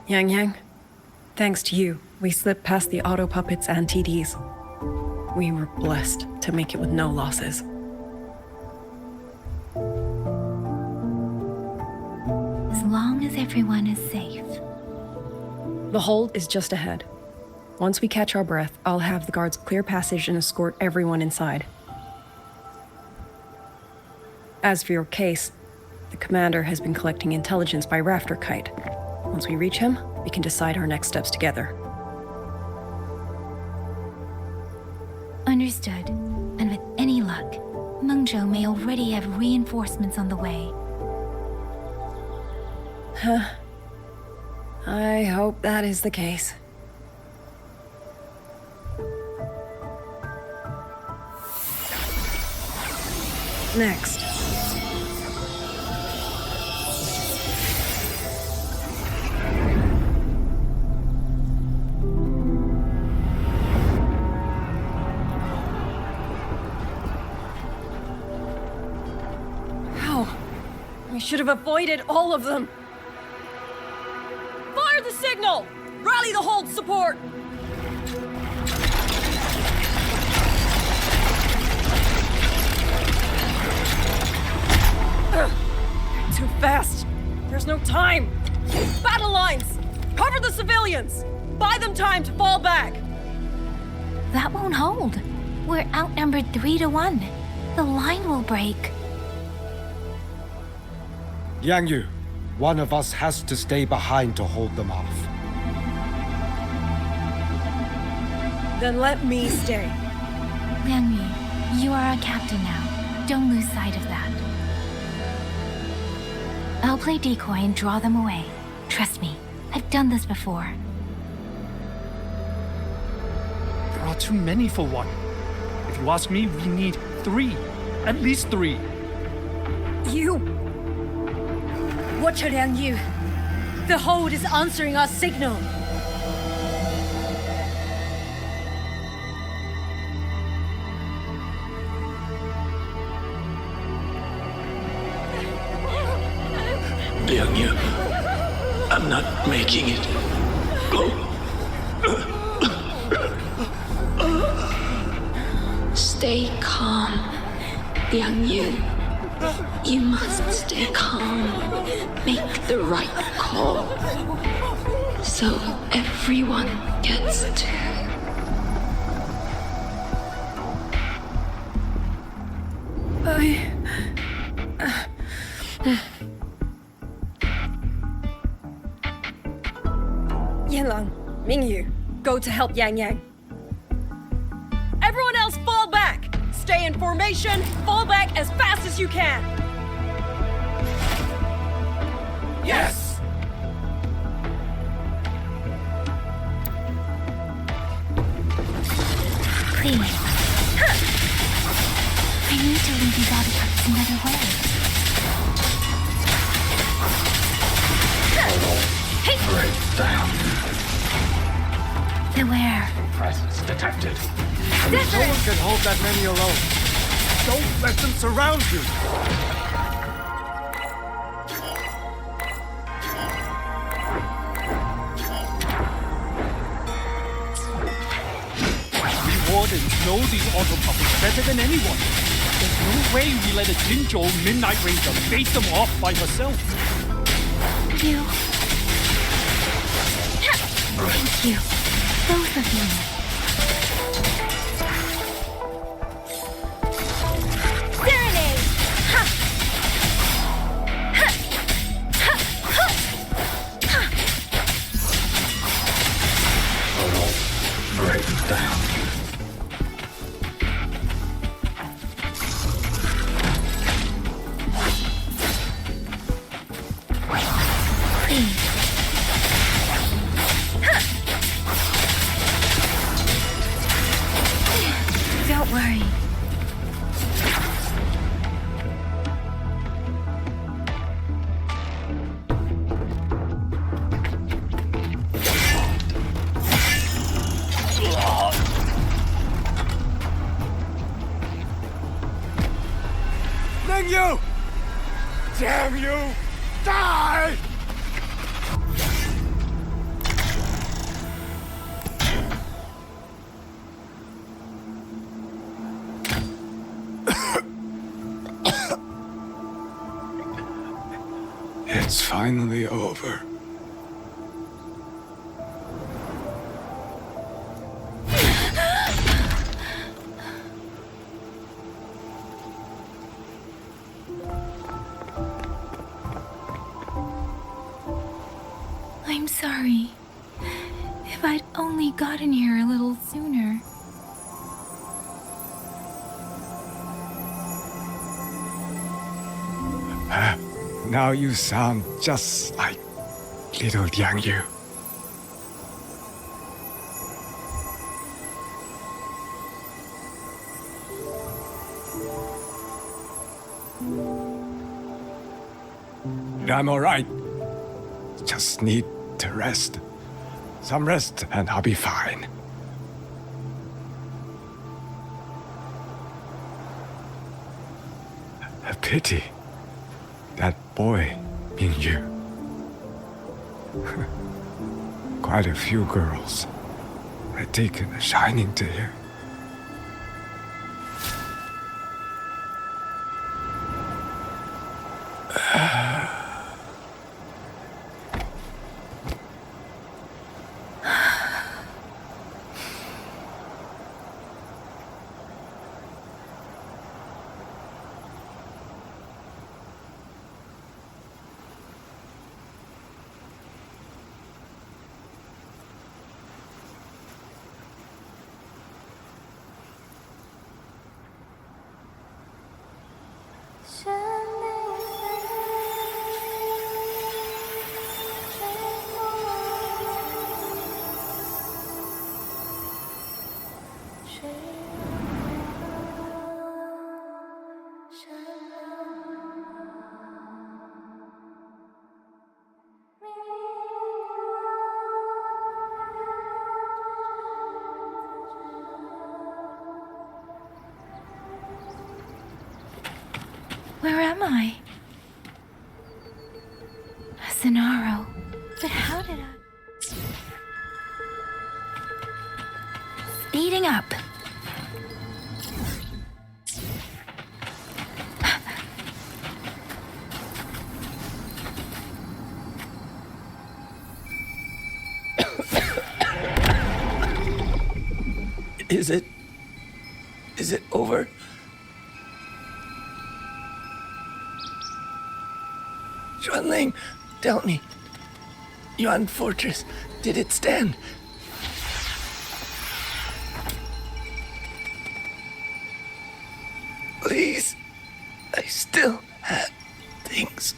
Yang, thanks to you, we slipped past the auto puppets and TDs. We were blessed to make it with no losses. As long as everyone is safe. The hold is just ahead. Once we catch our breath, I'll have the guards clear passage and escort everyone inside. As for your case, the commander has been collecting intelligence by Rafter Kite. Once we reach him, we can decide our next steps together. Understood. And with any luck, Mengzhou may already have reinforcements on the way. Huh. I hope that is the case. Next. How? We should have avoided all of them. Fire the signal! Rally the hold support! Too fast. There's no time. Battle lines! Cover the civilians! Buy them time to fall back! That won't hold. We're outnumbered 3-1. The line will break. Yang Yu, one of us has to stay behind to hold them off. Then let me stay. Liang Yu, you are our captain now. Don't lose sight of that. I'll play decoy and draw them away. Trust me, I've done this before. There are too many for one. If you ask me, we need 3. At least 3. You! Watcher Liang Yu, the hold is answering our signal. Liang Yu, I'm not making it. Go. Stay calm, Liang Yu. You must stay calm. Make the right call. So everyone gets to. Yanlang, Mingyu, go to help Yang Yang. Everyone else fall back! Stay in formation, fall back as fast as you can! I need to leave these autopsies another way. Break down. Beware. Presence detected. No one can hold that many alone. Don't let them surround you. We wardens know these auto puppets better than anyone. There's no way we let a Jinzhou Midnight Ranger bait them off by herself. You. Thank you. Both of you. Serenade! Ha! Ha! Ha! Ha! Break down. Don't worry. Mengyu! Damn you! Die! It's finally over. I'm sorry. If I'd only gotten here a little sooner. Now you sound just like little Liang Yu. I'm alright. Just need to rest. Some rest and I'll be fine. A pity. That boy, Mingyu. Quite a few girls had taken a shining to him. Where am I? Sonaro. But how did I... Speeding up. Is it over? Xuanling, tell me. Yuan Fortress, did it stand? Please, I still have things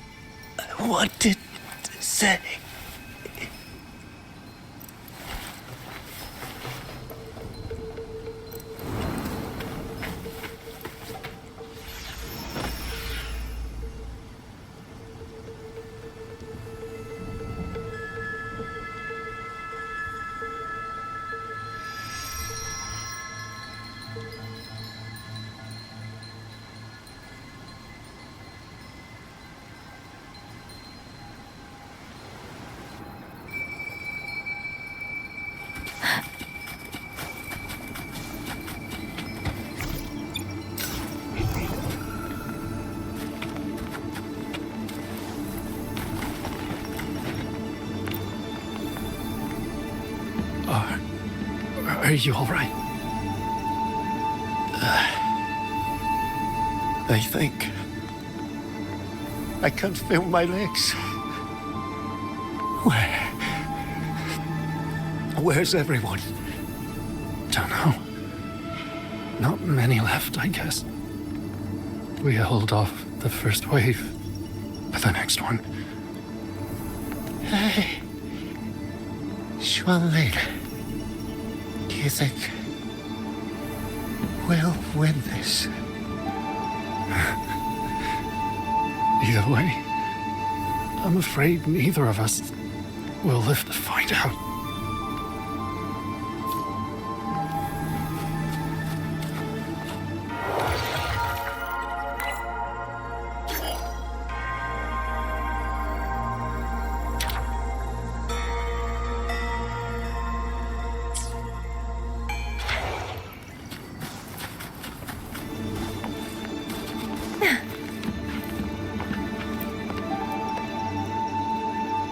I wanted to say. Are you all right? I think I can't feel my legs. Where's everyone? Don't know. Not many left, I guess. We held off the first wave, but the next one. Hey, Xuanling, do you think we'll win this? Either way, I'm afraid neither of us will live to find out.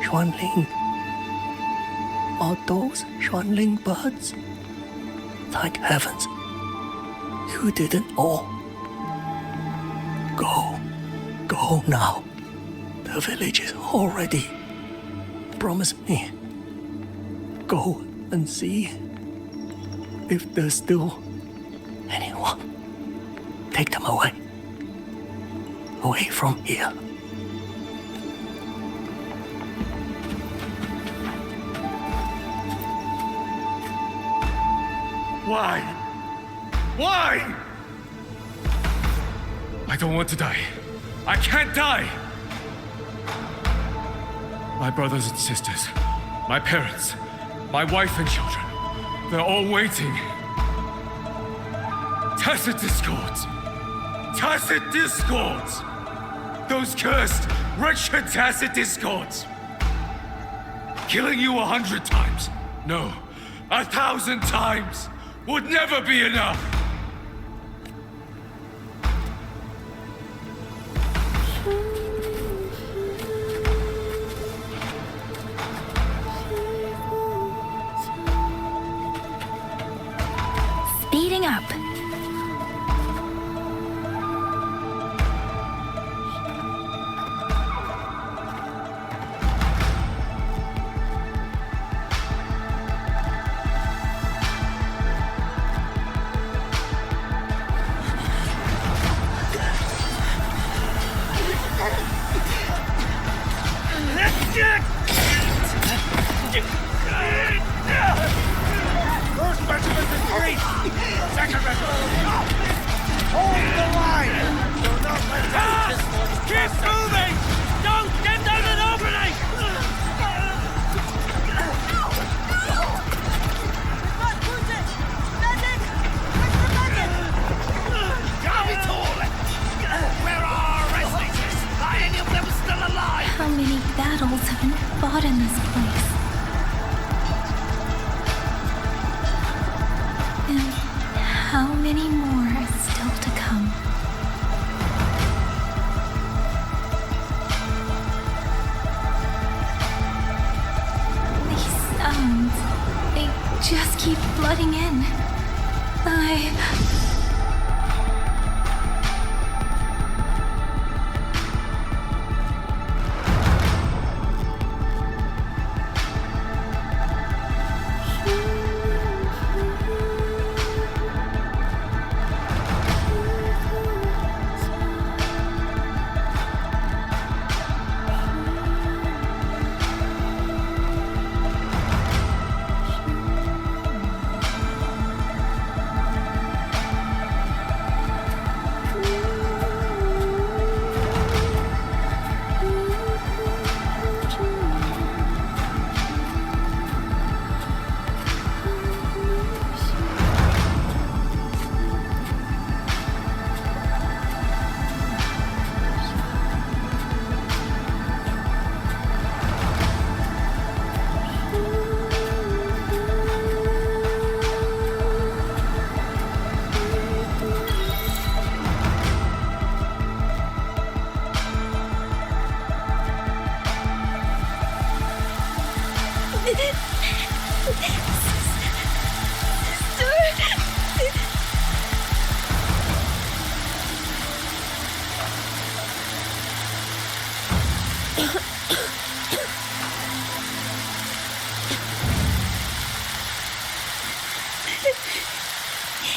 Xuanling. Are those Xuanling birds? Thank heavens. You didn't all. Go now. The village is all ready. Promise me. Go and see if there's still anyone. Take them away. Away from here. Why? Why? I don't want to die. I can't die! My brothers and sisters, my parents, my wife and children, they're all waiting. Tacit discords! Tacit discords! Those cursed, wretched tacit discords! Killing you 100 times, no, 1,000 times would never be enough! Speeding up. First regiment is free! Second regiment! Hold the line! Do not let them Keep moving! Don't get down an opening! Where are our restlessness? Are any of them still alive? How many battles have been fought in this place? And how many more are still to come? These sounds, they just keep flooding in.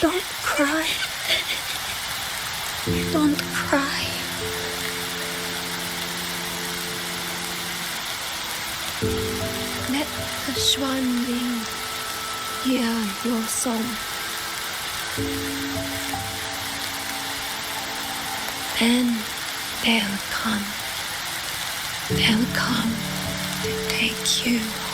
Don't cry. Don't cry. Let the swan ring hear your song. Then they'll come. They'll come to take you home.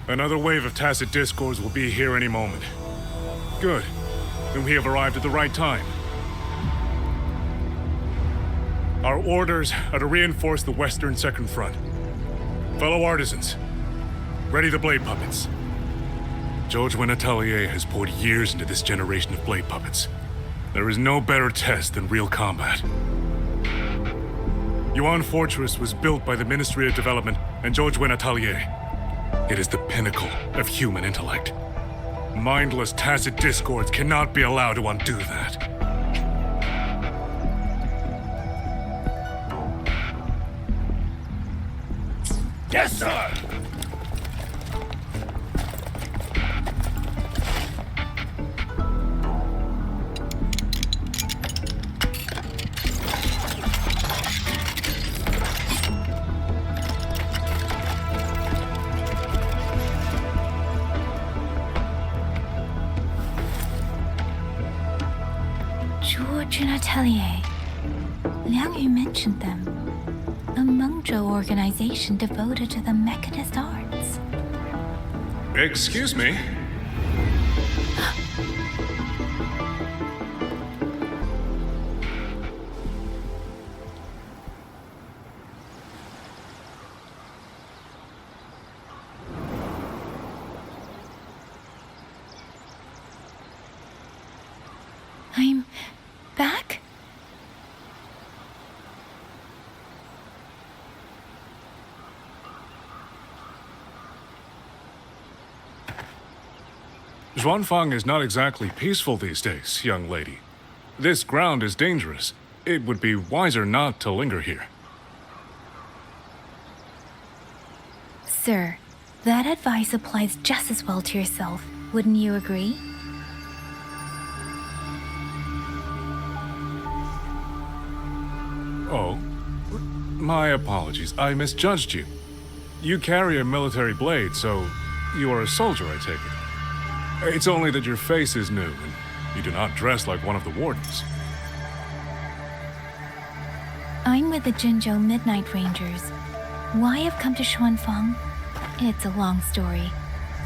Another wave of tacit discords will be here any moment. Good. Then we have arrived at the right time. Our orders are to reinforce the western second front. Fellow artisans, ready the blade puppets. George Atelier has poured years into this generation of blade puppets. There is no better test than real combat. Yuan Fortress was built by the Ministry of Development and George Atelier. It is the pinnacle of human intellect. Mindless, tacit discords cannot be allowed to undo that. Yes, sir! George and Atelier. Liang Yu mentioned them. A Mengzhou organization devoted to the mechanist arts. Excuse me? I'm back? Xuanfang is not exactly peaceful these days, young lady. This ground is dangerous. It would be wiser not to linger here. Sir, that advice applies just as well to yourself. Wouldn't you agree? Oh, my apologies. I misjudged you. You carry a military blade, so you are a soldier, I take it. It's only that your face is new, and you do not dress like one of the wardens. I'm with the Jinzhou Midnight Rangers. Why I've come to Xuanfang? It's a long story.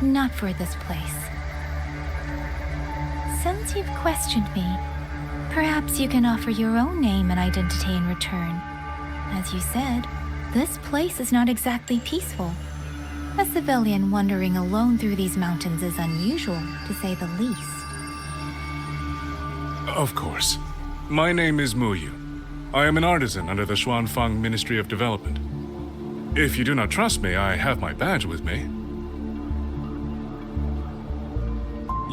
Not for this place. Since you've questioned me, perhaps you can offer your own name and identity in return. As you said, this place is not exactly peaceful. A civilian wandering alone through these mountains is unusual, to say the least. Of course. My name is Muyu. I am an artisan under the Xuanfang Ministry of Development. If you do not trust me, I have my badge with me.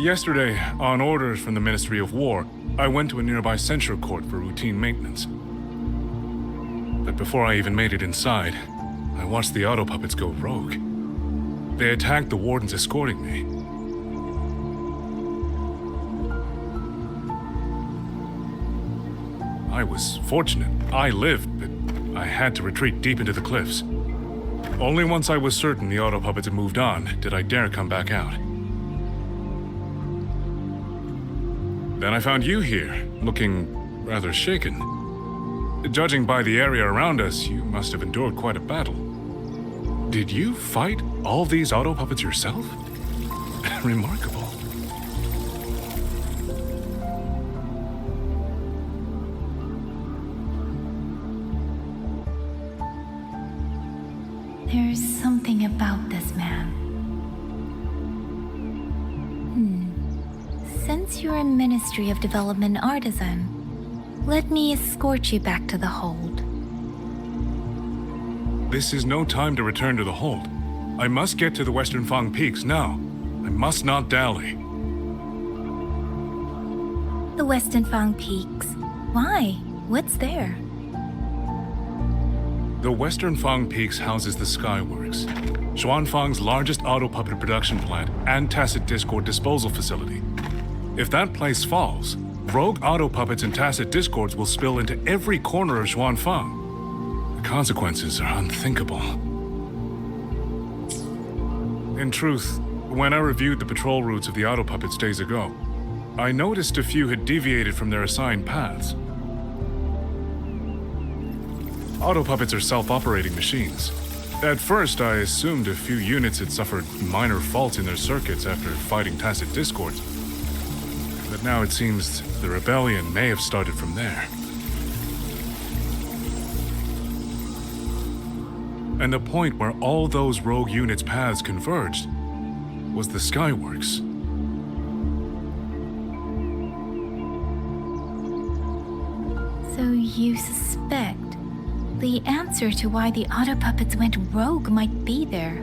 Yesterday, on orders from the Ministry of War, I went to a nearby censure court for routine maintenance. But before I even made it inside, I watched the auto puppets go rogue. They attacked the wardens escorting me. I was fortunate. I lived, but I had to retreat deep into the cliffs. Only once I was certain the auto puppets had moved on did I dare come back out. Then I found you here, looking rather shaken. Judging by the area around us, you must have endured quite a battle. Did you fight all these auto puppets yourself? Remarkable. There's something about this man. Since you're a Ministry of Development artisan, let me escort you back to the hold. This is no time to return to the hold. I must get to the Western Fang Peaks now. I must not dally. The Western Fang Peaks? Why? What's there? The Western Fang Peaks houses the Skyworks, Xuanfang's largest auto puppet production plant and tacit discord disposal facility. If that place falls, rogue auto puppets and tacit discords will spill into every corner of Xuanfang. The consequences are unthinkable. In truth, when I reviewed the patrol routes of the auto puppets days ago, I noticed a few had deviated from their assigned paths. Auto puppets are self-operating machines. At first, I assumed a few units had suffered minor faults in their circuits after fighting tacit discords. But now it seems the rebellion may have started from there. And the point where all those rogue units' paths converged was the Skyworks. So you suspect the answer to why the auto puppets went rogue might be there.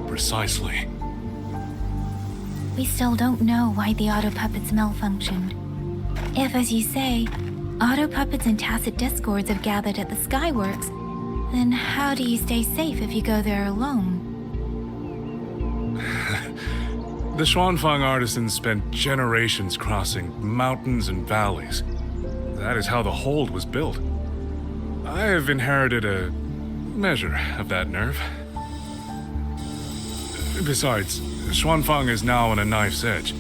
Precisely. We still don't know why the auto puppets malfunctioned. If, as you say, auto puppets and tacit discords have gathered at the Skyworks, then how do you stay safe if you go there alone? The Xuanfang artisans spent generations crossing mountains and valleys. That is how the hold was built. I have inherited a measure of that nerve. Besides, Xuanfang is now on a knife's edge.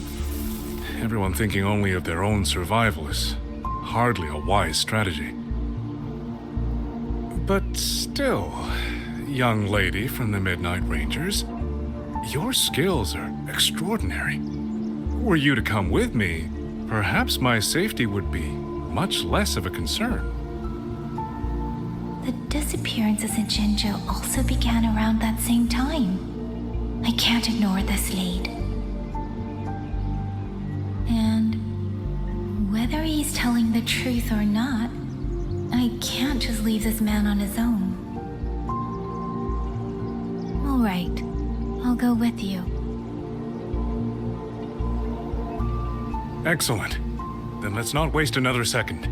Everyone thinking only of their own survival is hardly a wise strategy. But still, young lady from the Midnight Rangers, your skills are extraordinary. Were you to come with me, perhaps my safety would be much less of a concern. The disappearances in Jinzhou also began around that same time. I can't ignore this lead. And whether he's telling the truth or not, I can't just leave this man on his own. All right, I'll go with you. Excellent. Then let's not waste another second.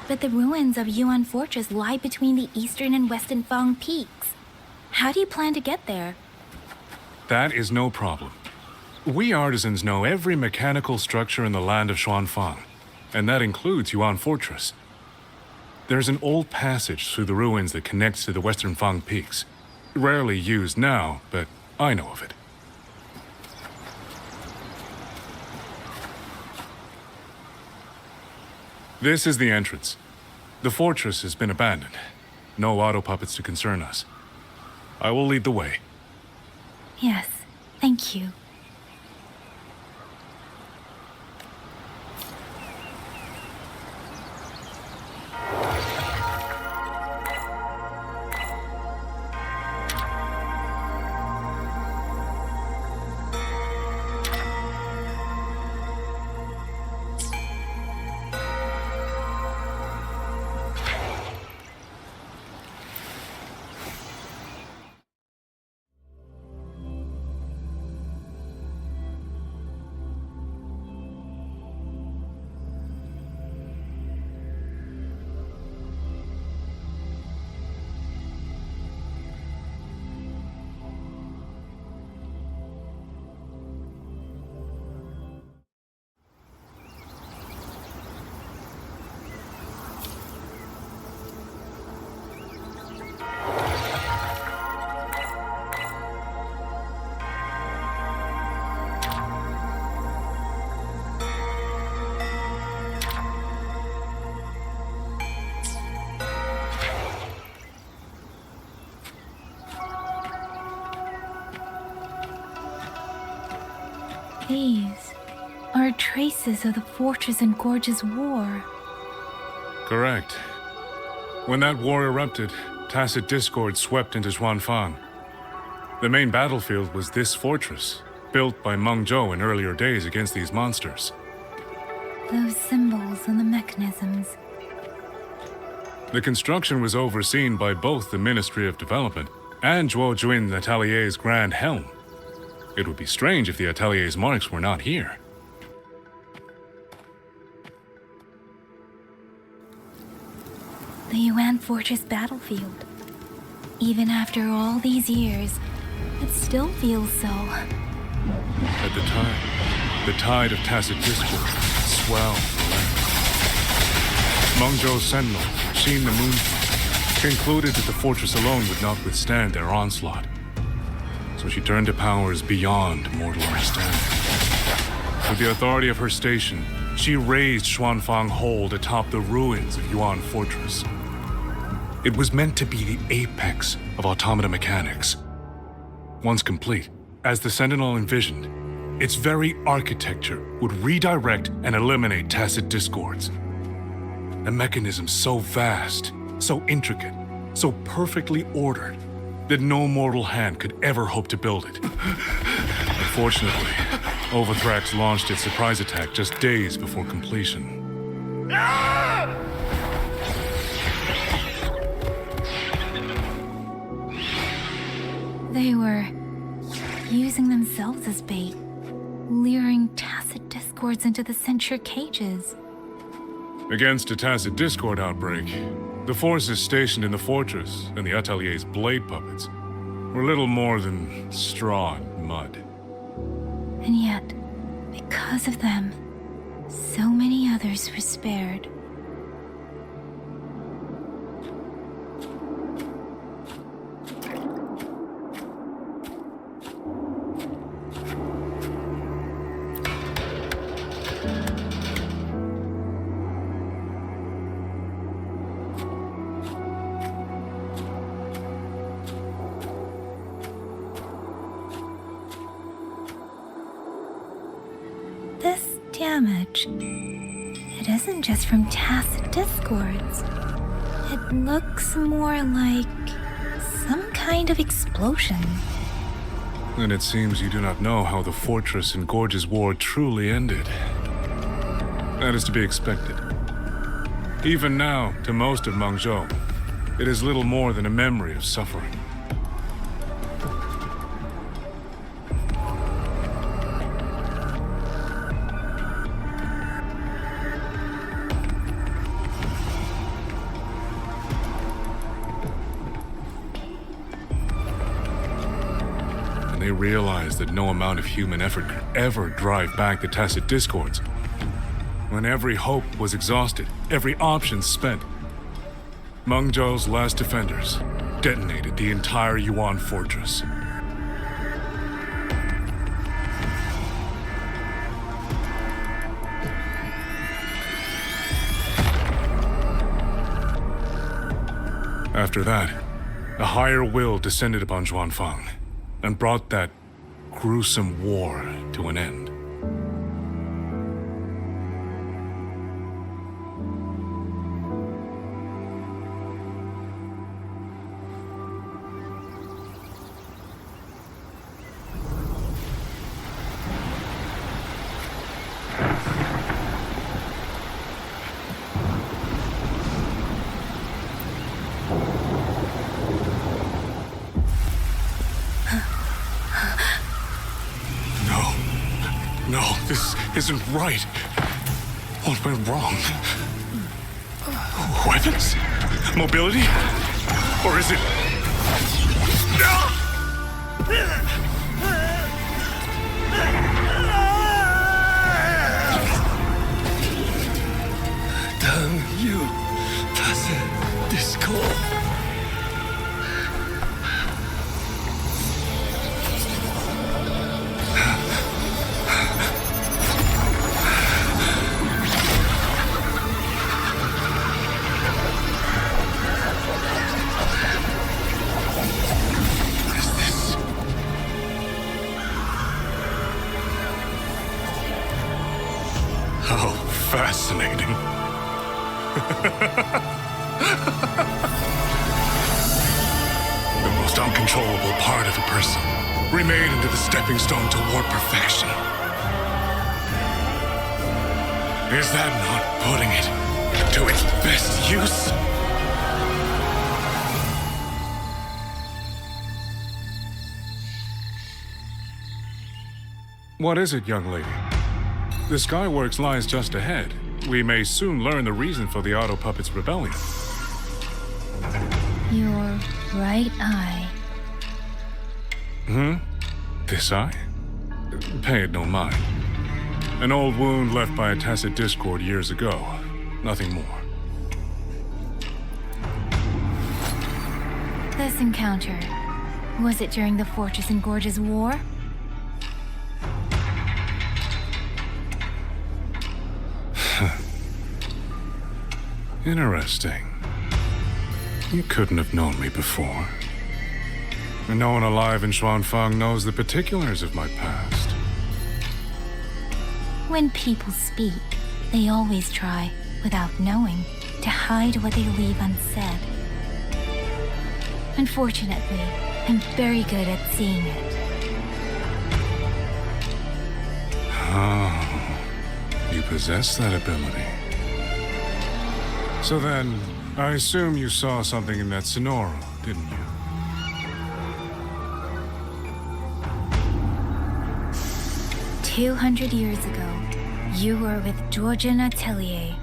But the ruins of Yuan Fortress lie between the eastern and western Fang peaks. How do you plan to get there? That is no problem. We artisans know every mechanical structure in the land of Xuanfang, and that includes Yuan Fortress. There's an old passage through the ruins that connects to the western Fang peaks. Rarely used now, but I know of it. This is the entrance. The fortress has been abandoned. No auto puppets to concern us. I will lead the way. Yes, thank you. These are traces of the Fortress and Gorge's war. Correct. When that war erupted, tacit discord swept into Xuanfang. The main battlefield was this fortress, built by Meng Zhou in earlier days against these monsters. Those symbols and the mechanisms. The construction was overseen by both the Ministry of Development and Zhuo Jun Atelier's Grand Helm. It would be strange if the Atelier's marks were not here. The Yuan Fortress battlefield. Even after all these years, it still feels so. At the time, the tide of tacit discord swelled the land. Meng Zhou's sentinel, Xin the Moonfang, concluded that the fortress alone would not withstand their onslaught. So she turned to powers beyond mortal understanding. With the authority of her station, she raised Xuanfang Hold atop the ruins of Yuan Fortress. It was meant to be the apex of automata mechanics. Once complete, as the Sentinel envisioned, its very architecture would redirect and eliminate tacit discords. A mechanism so vast, so intricate, so perfectly ordered, that no mortal hand could ever hope to build it. Unfortunately, Overthrax launched its surprise attack just days before completion. They were using themselves as bait, luring tacit discords into the censure cages. Against a tacit discord outbreak, the forces stationed in the fortress and the Atelier's blade puppets were little more than straw and mud. And yet, because of them, so many others were spared. This damage, it isn't just from tacit discords. It looks more like some kind of explosion. Then it seems you do not know how the Fortress and Gorge's war truly ended. That is to be expected. Even now, to most of Meng Zhou, it is little more than a memory of suffering. they realized that no amount of human effort could ever drive back the Tacit Discords. When every hope was exhausted, every option spent, Meng Zhou's last defenders detonated the entire Yuan fortress. After that, a higher will descended upon Xuanfang and brought that gruesome war to an end. No, this isn't right. What went wrong? Weapons? Mobility? Or is it... Damn you, Tacit Discord. Oh, fascinating. The most uncontrollable part of a person, remade into the stepping stone toward perfection. Is that not putting it to its best use? What is it, young lady? The Skyworks lies just ahead. We may soon learn the reason for the Auto Puppet's rebellion. Your right eye. This eye? Pay it no mind. An old wound left by a Tacit Discord years ago. Nothing more. This encounter, was it during the Fortress and Gorges War? Interesting. You couldn't have known me before. And no one alive in Xuanfang knows the particulars of my past. When people speak, they always try, without knowing, to hide what they leave unsaid. Unfortunately, I'm very good at seeing it. Oh, you possess that ability. So then, I assume you saw something in that Sonoro, didn't you? – 200 years ago, you were with Georgian Atelier.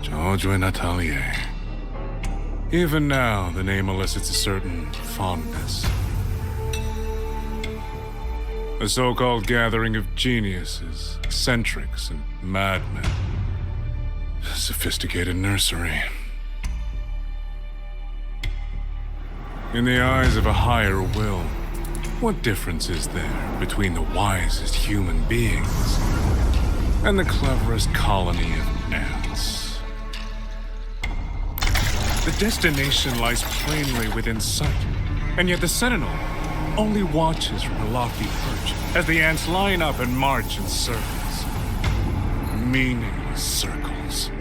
Georgian Atelier. Even now, the name elicits a certain fondness. A so-called gathering of geniuses, eccentrics, and madmen. A sophisticated nursery. In the eyes of a higher will, what difference is there between the wisest human beings and the cleverest colony of ants? The destination lies plainly within sight, and yet the Sentinel only watches from her lofty perch as the ants line up and march in circles. Meaningless circles.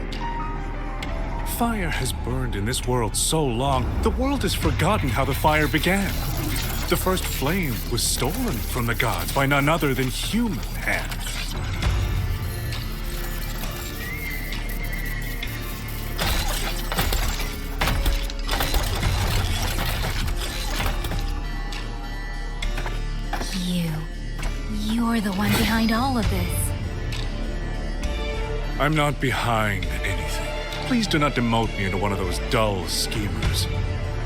Fire has burned in this world so long, the world has forgotten how the fire began. The first flame was stolen from the gods by none other than human hands. You're the one behind all of this. I'm not behind anything. Please do not demote me into one of those dull schemers.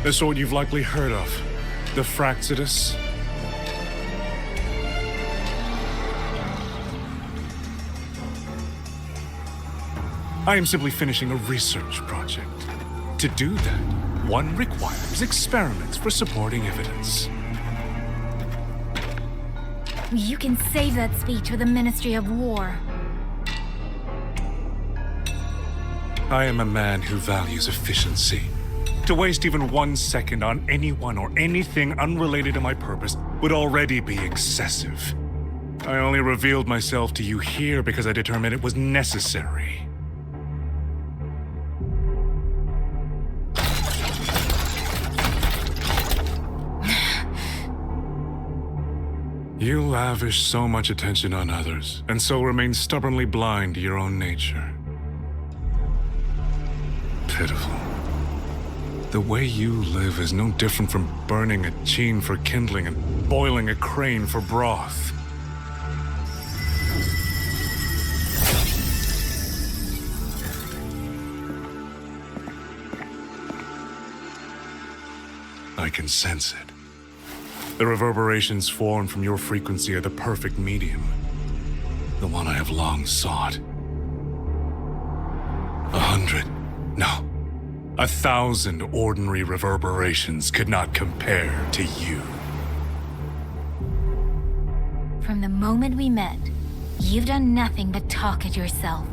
The sort you've likely heard of. The Fraxidus? I am simply finishing a research project. To do that, one requires experiments for supporting evidence. You can save that speech for the Ministry of War. I am a man who values efficiency. To waste even 1 second on anyone or anything unrelated to my purpose would already be excessive. I only revealed myself to you here because I determined it was necessary. You lavish so much attention on others, and so remain stubbornly blind to your own nature. Pitiful. The way you live is no different from burning a chine for kindling and boiling a crane for broth. I can sense it. The reverberations formed from your frequency are the perfect medium. The one I have long sought. 100, no, 1,000 ordinary reverberations could not compare to you. From the moment we met, you've done nothing but talk at yourself.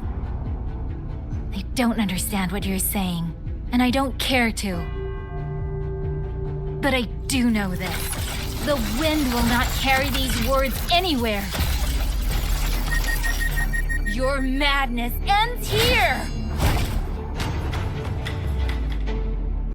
I don't understand what you're saying, and I don't care to. But I do know this. The wind will not carry these words anywhere. Your madness ends here!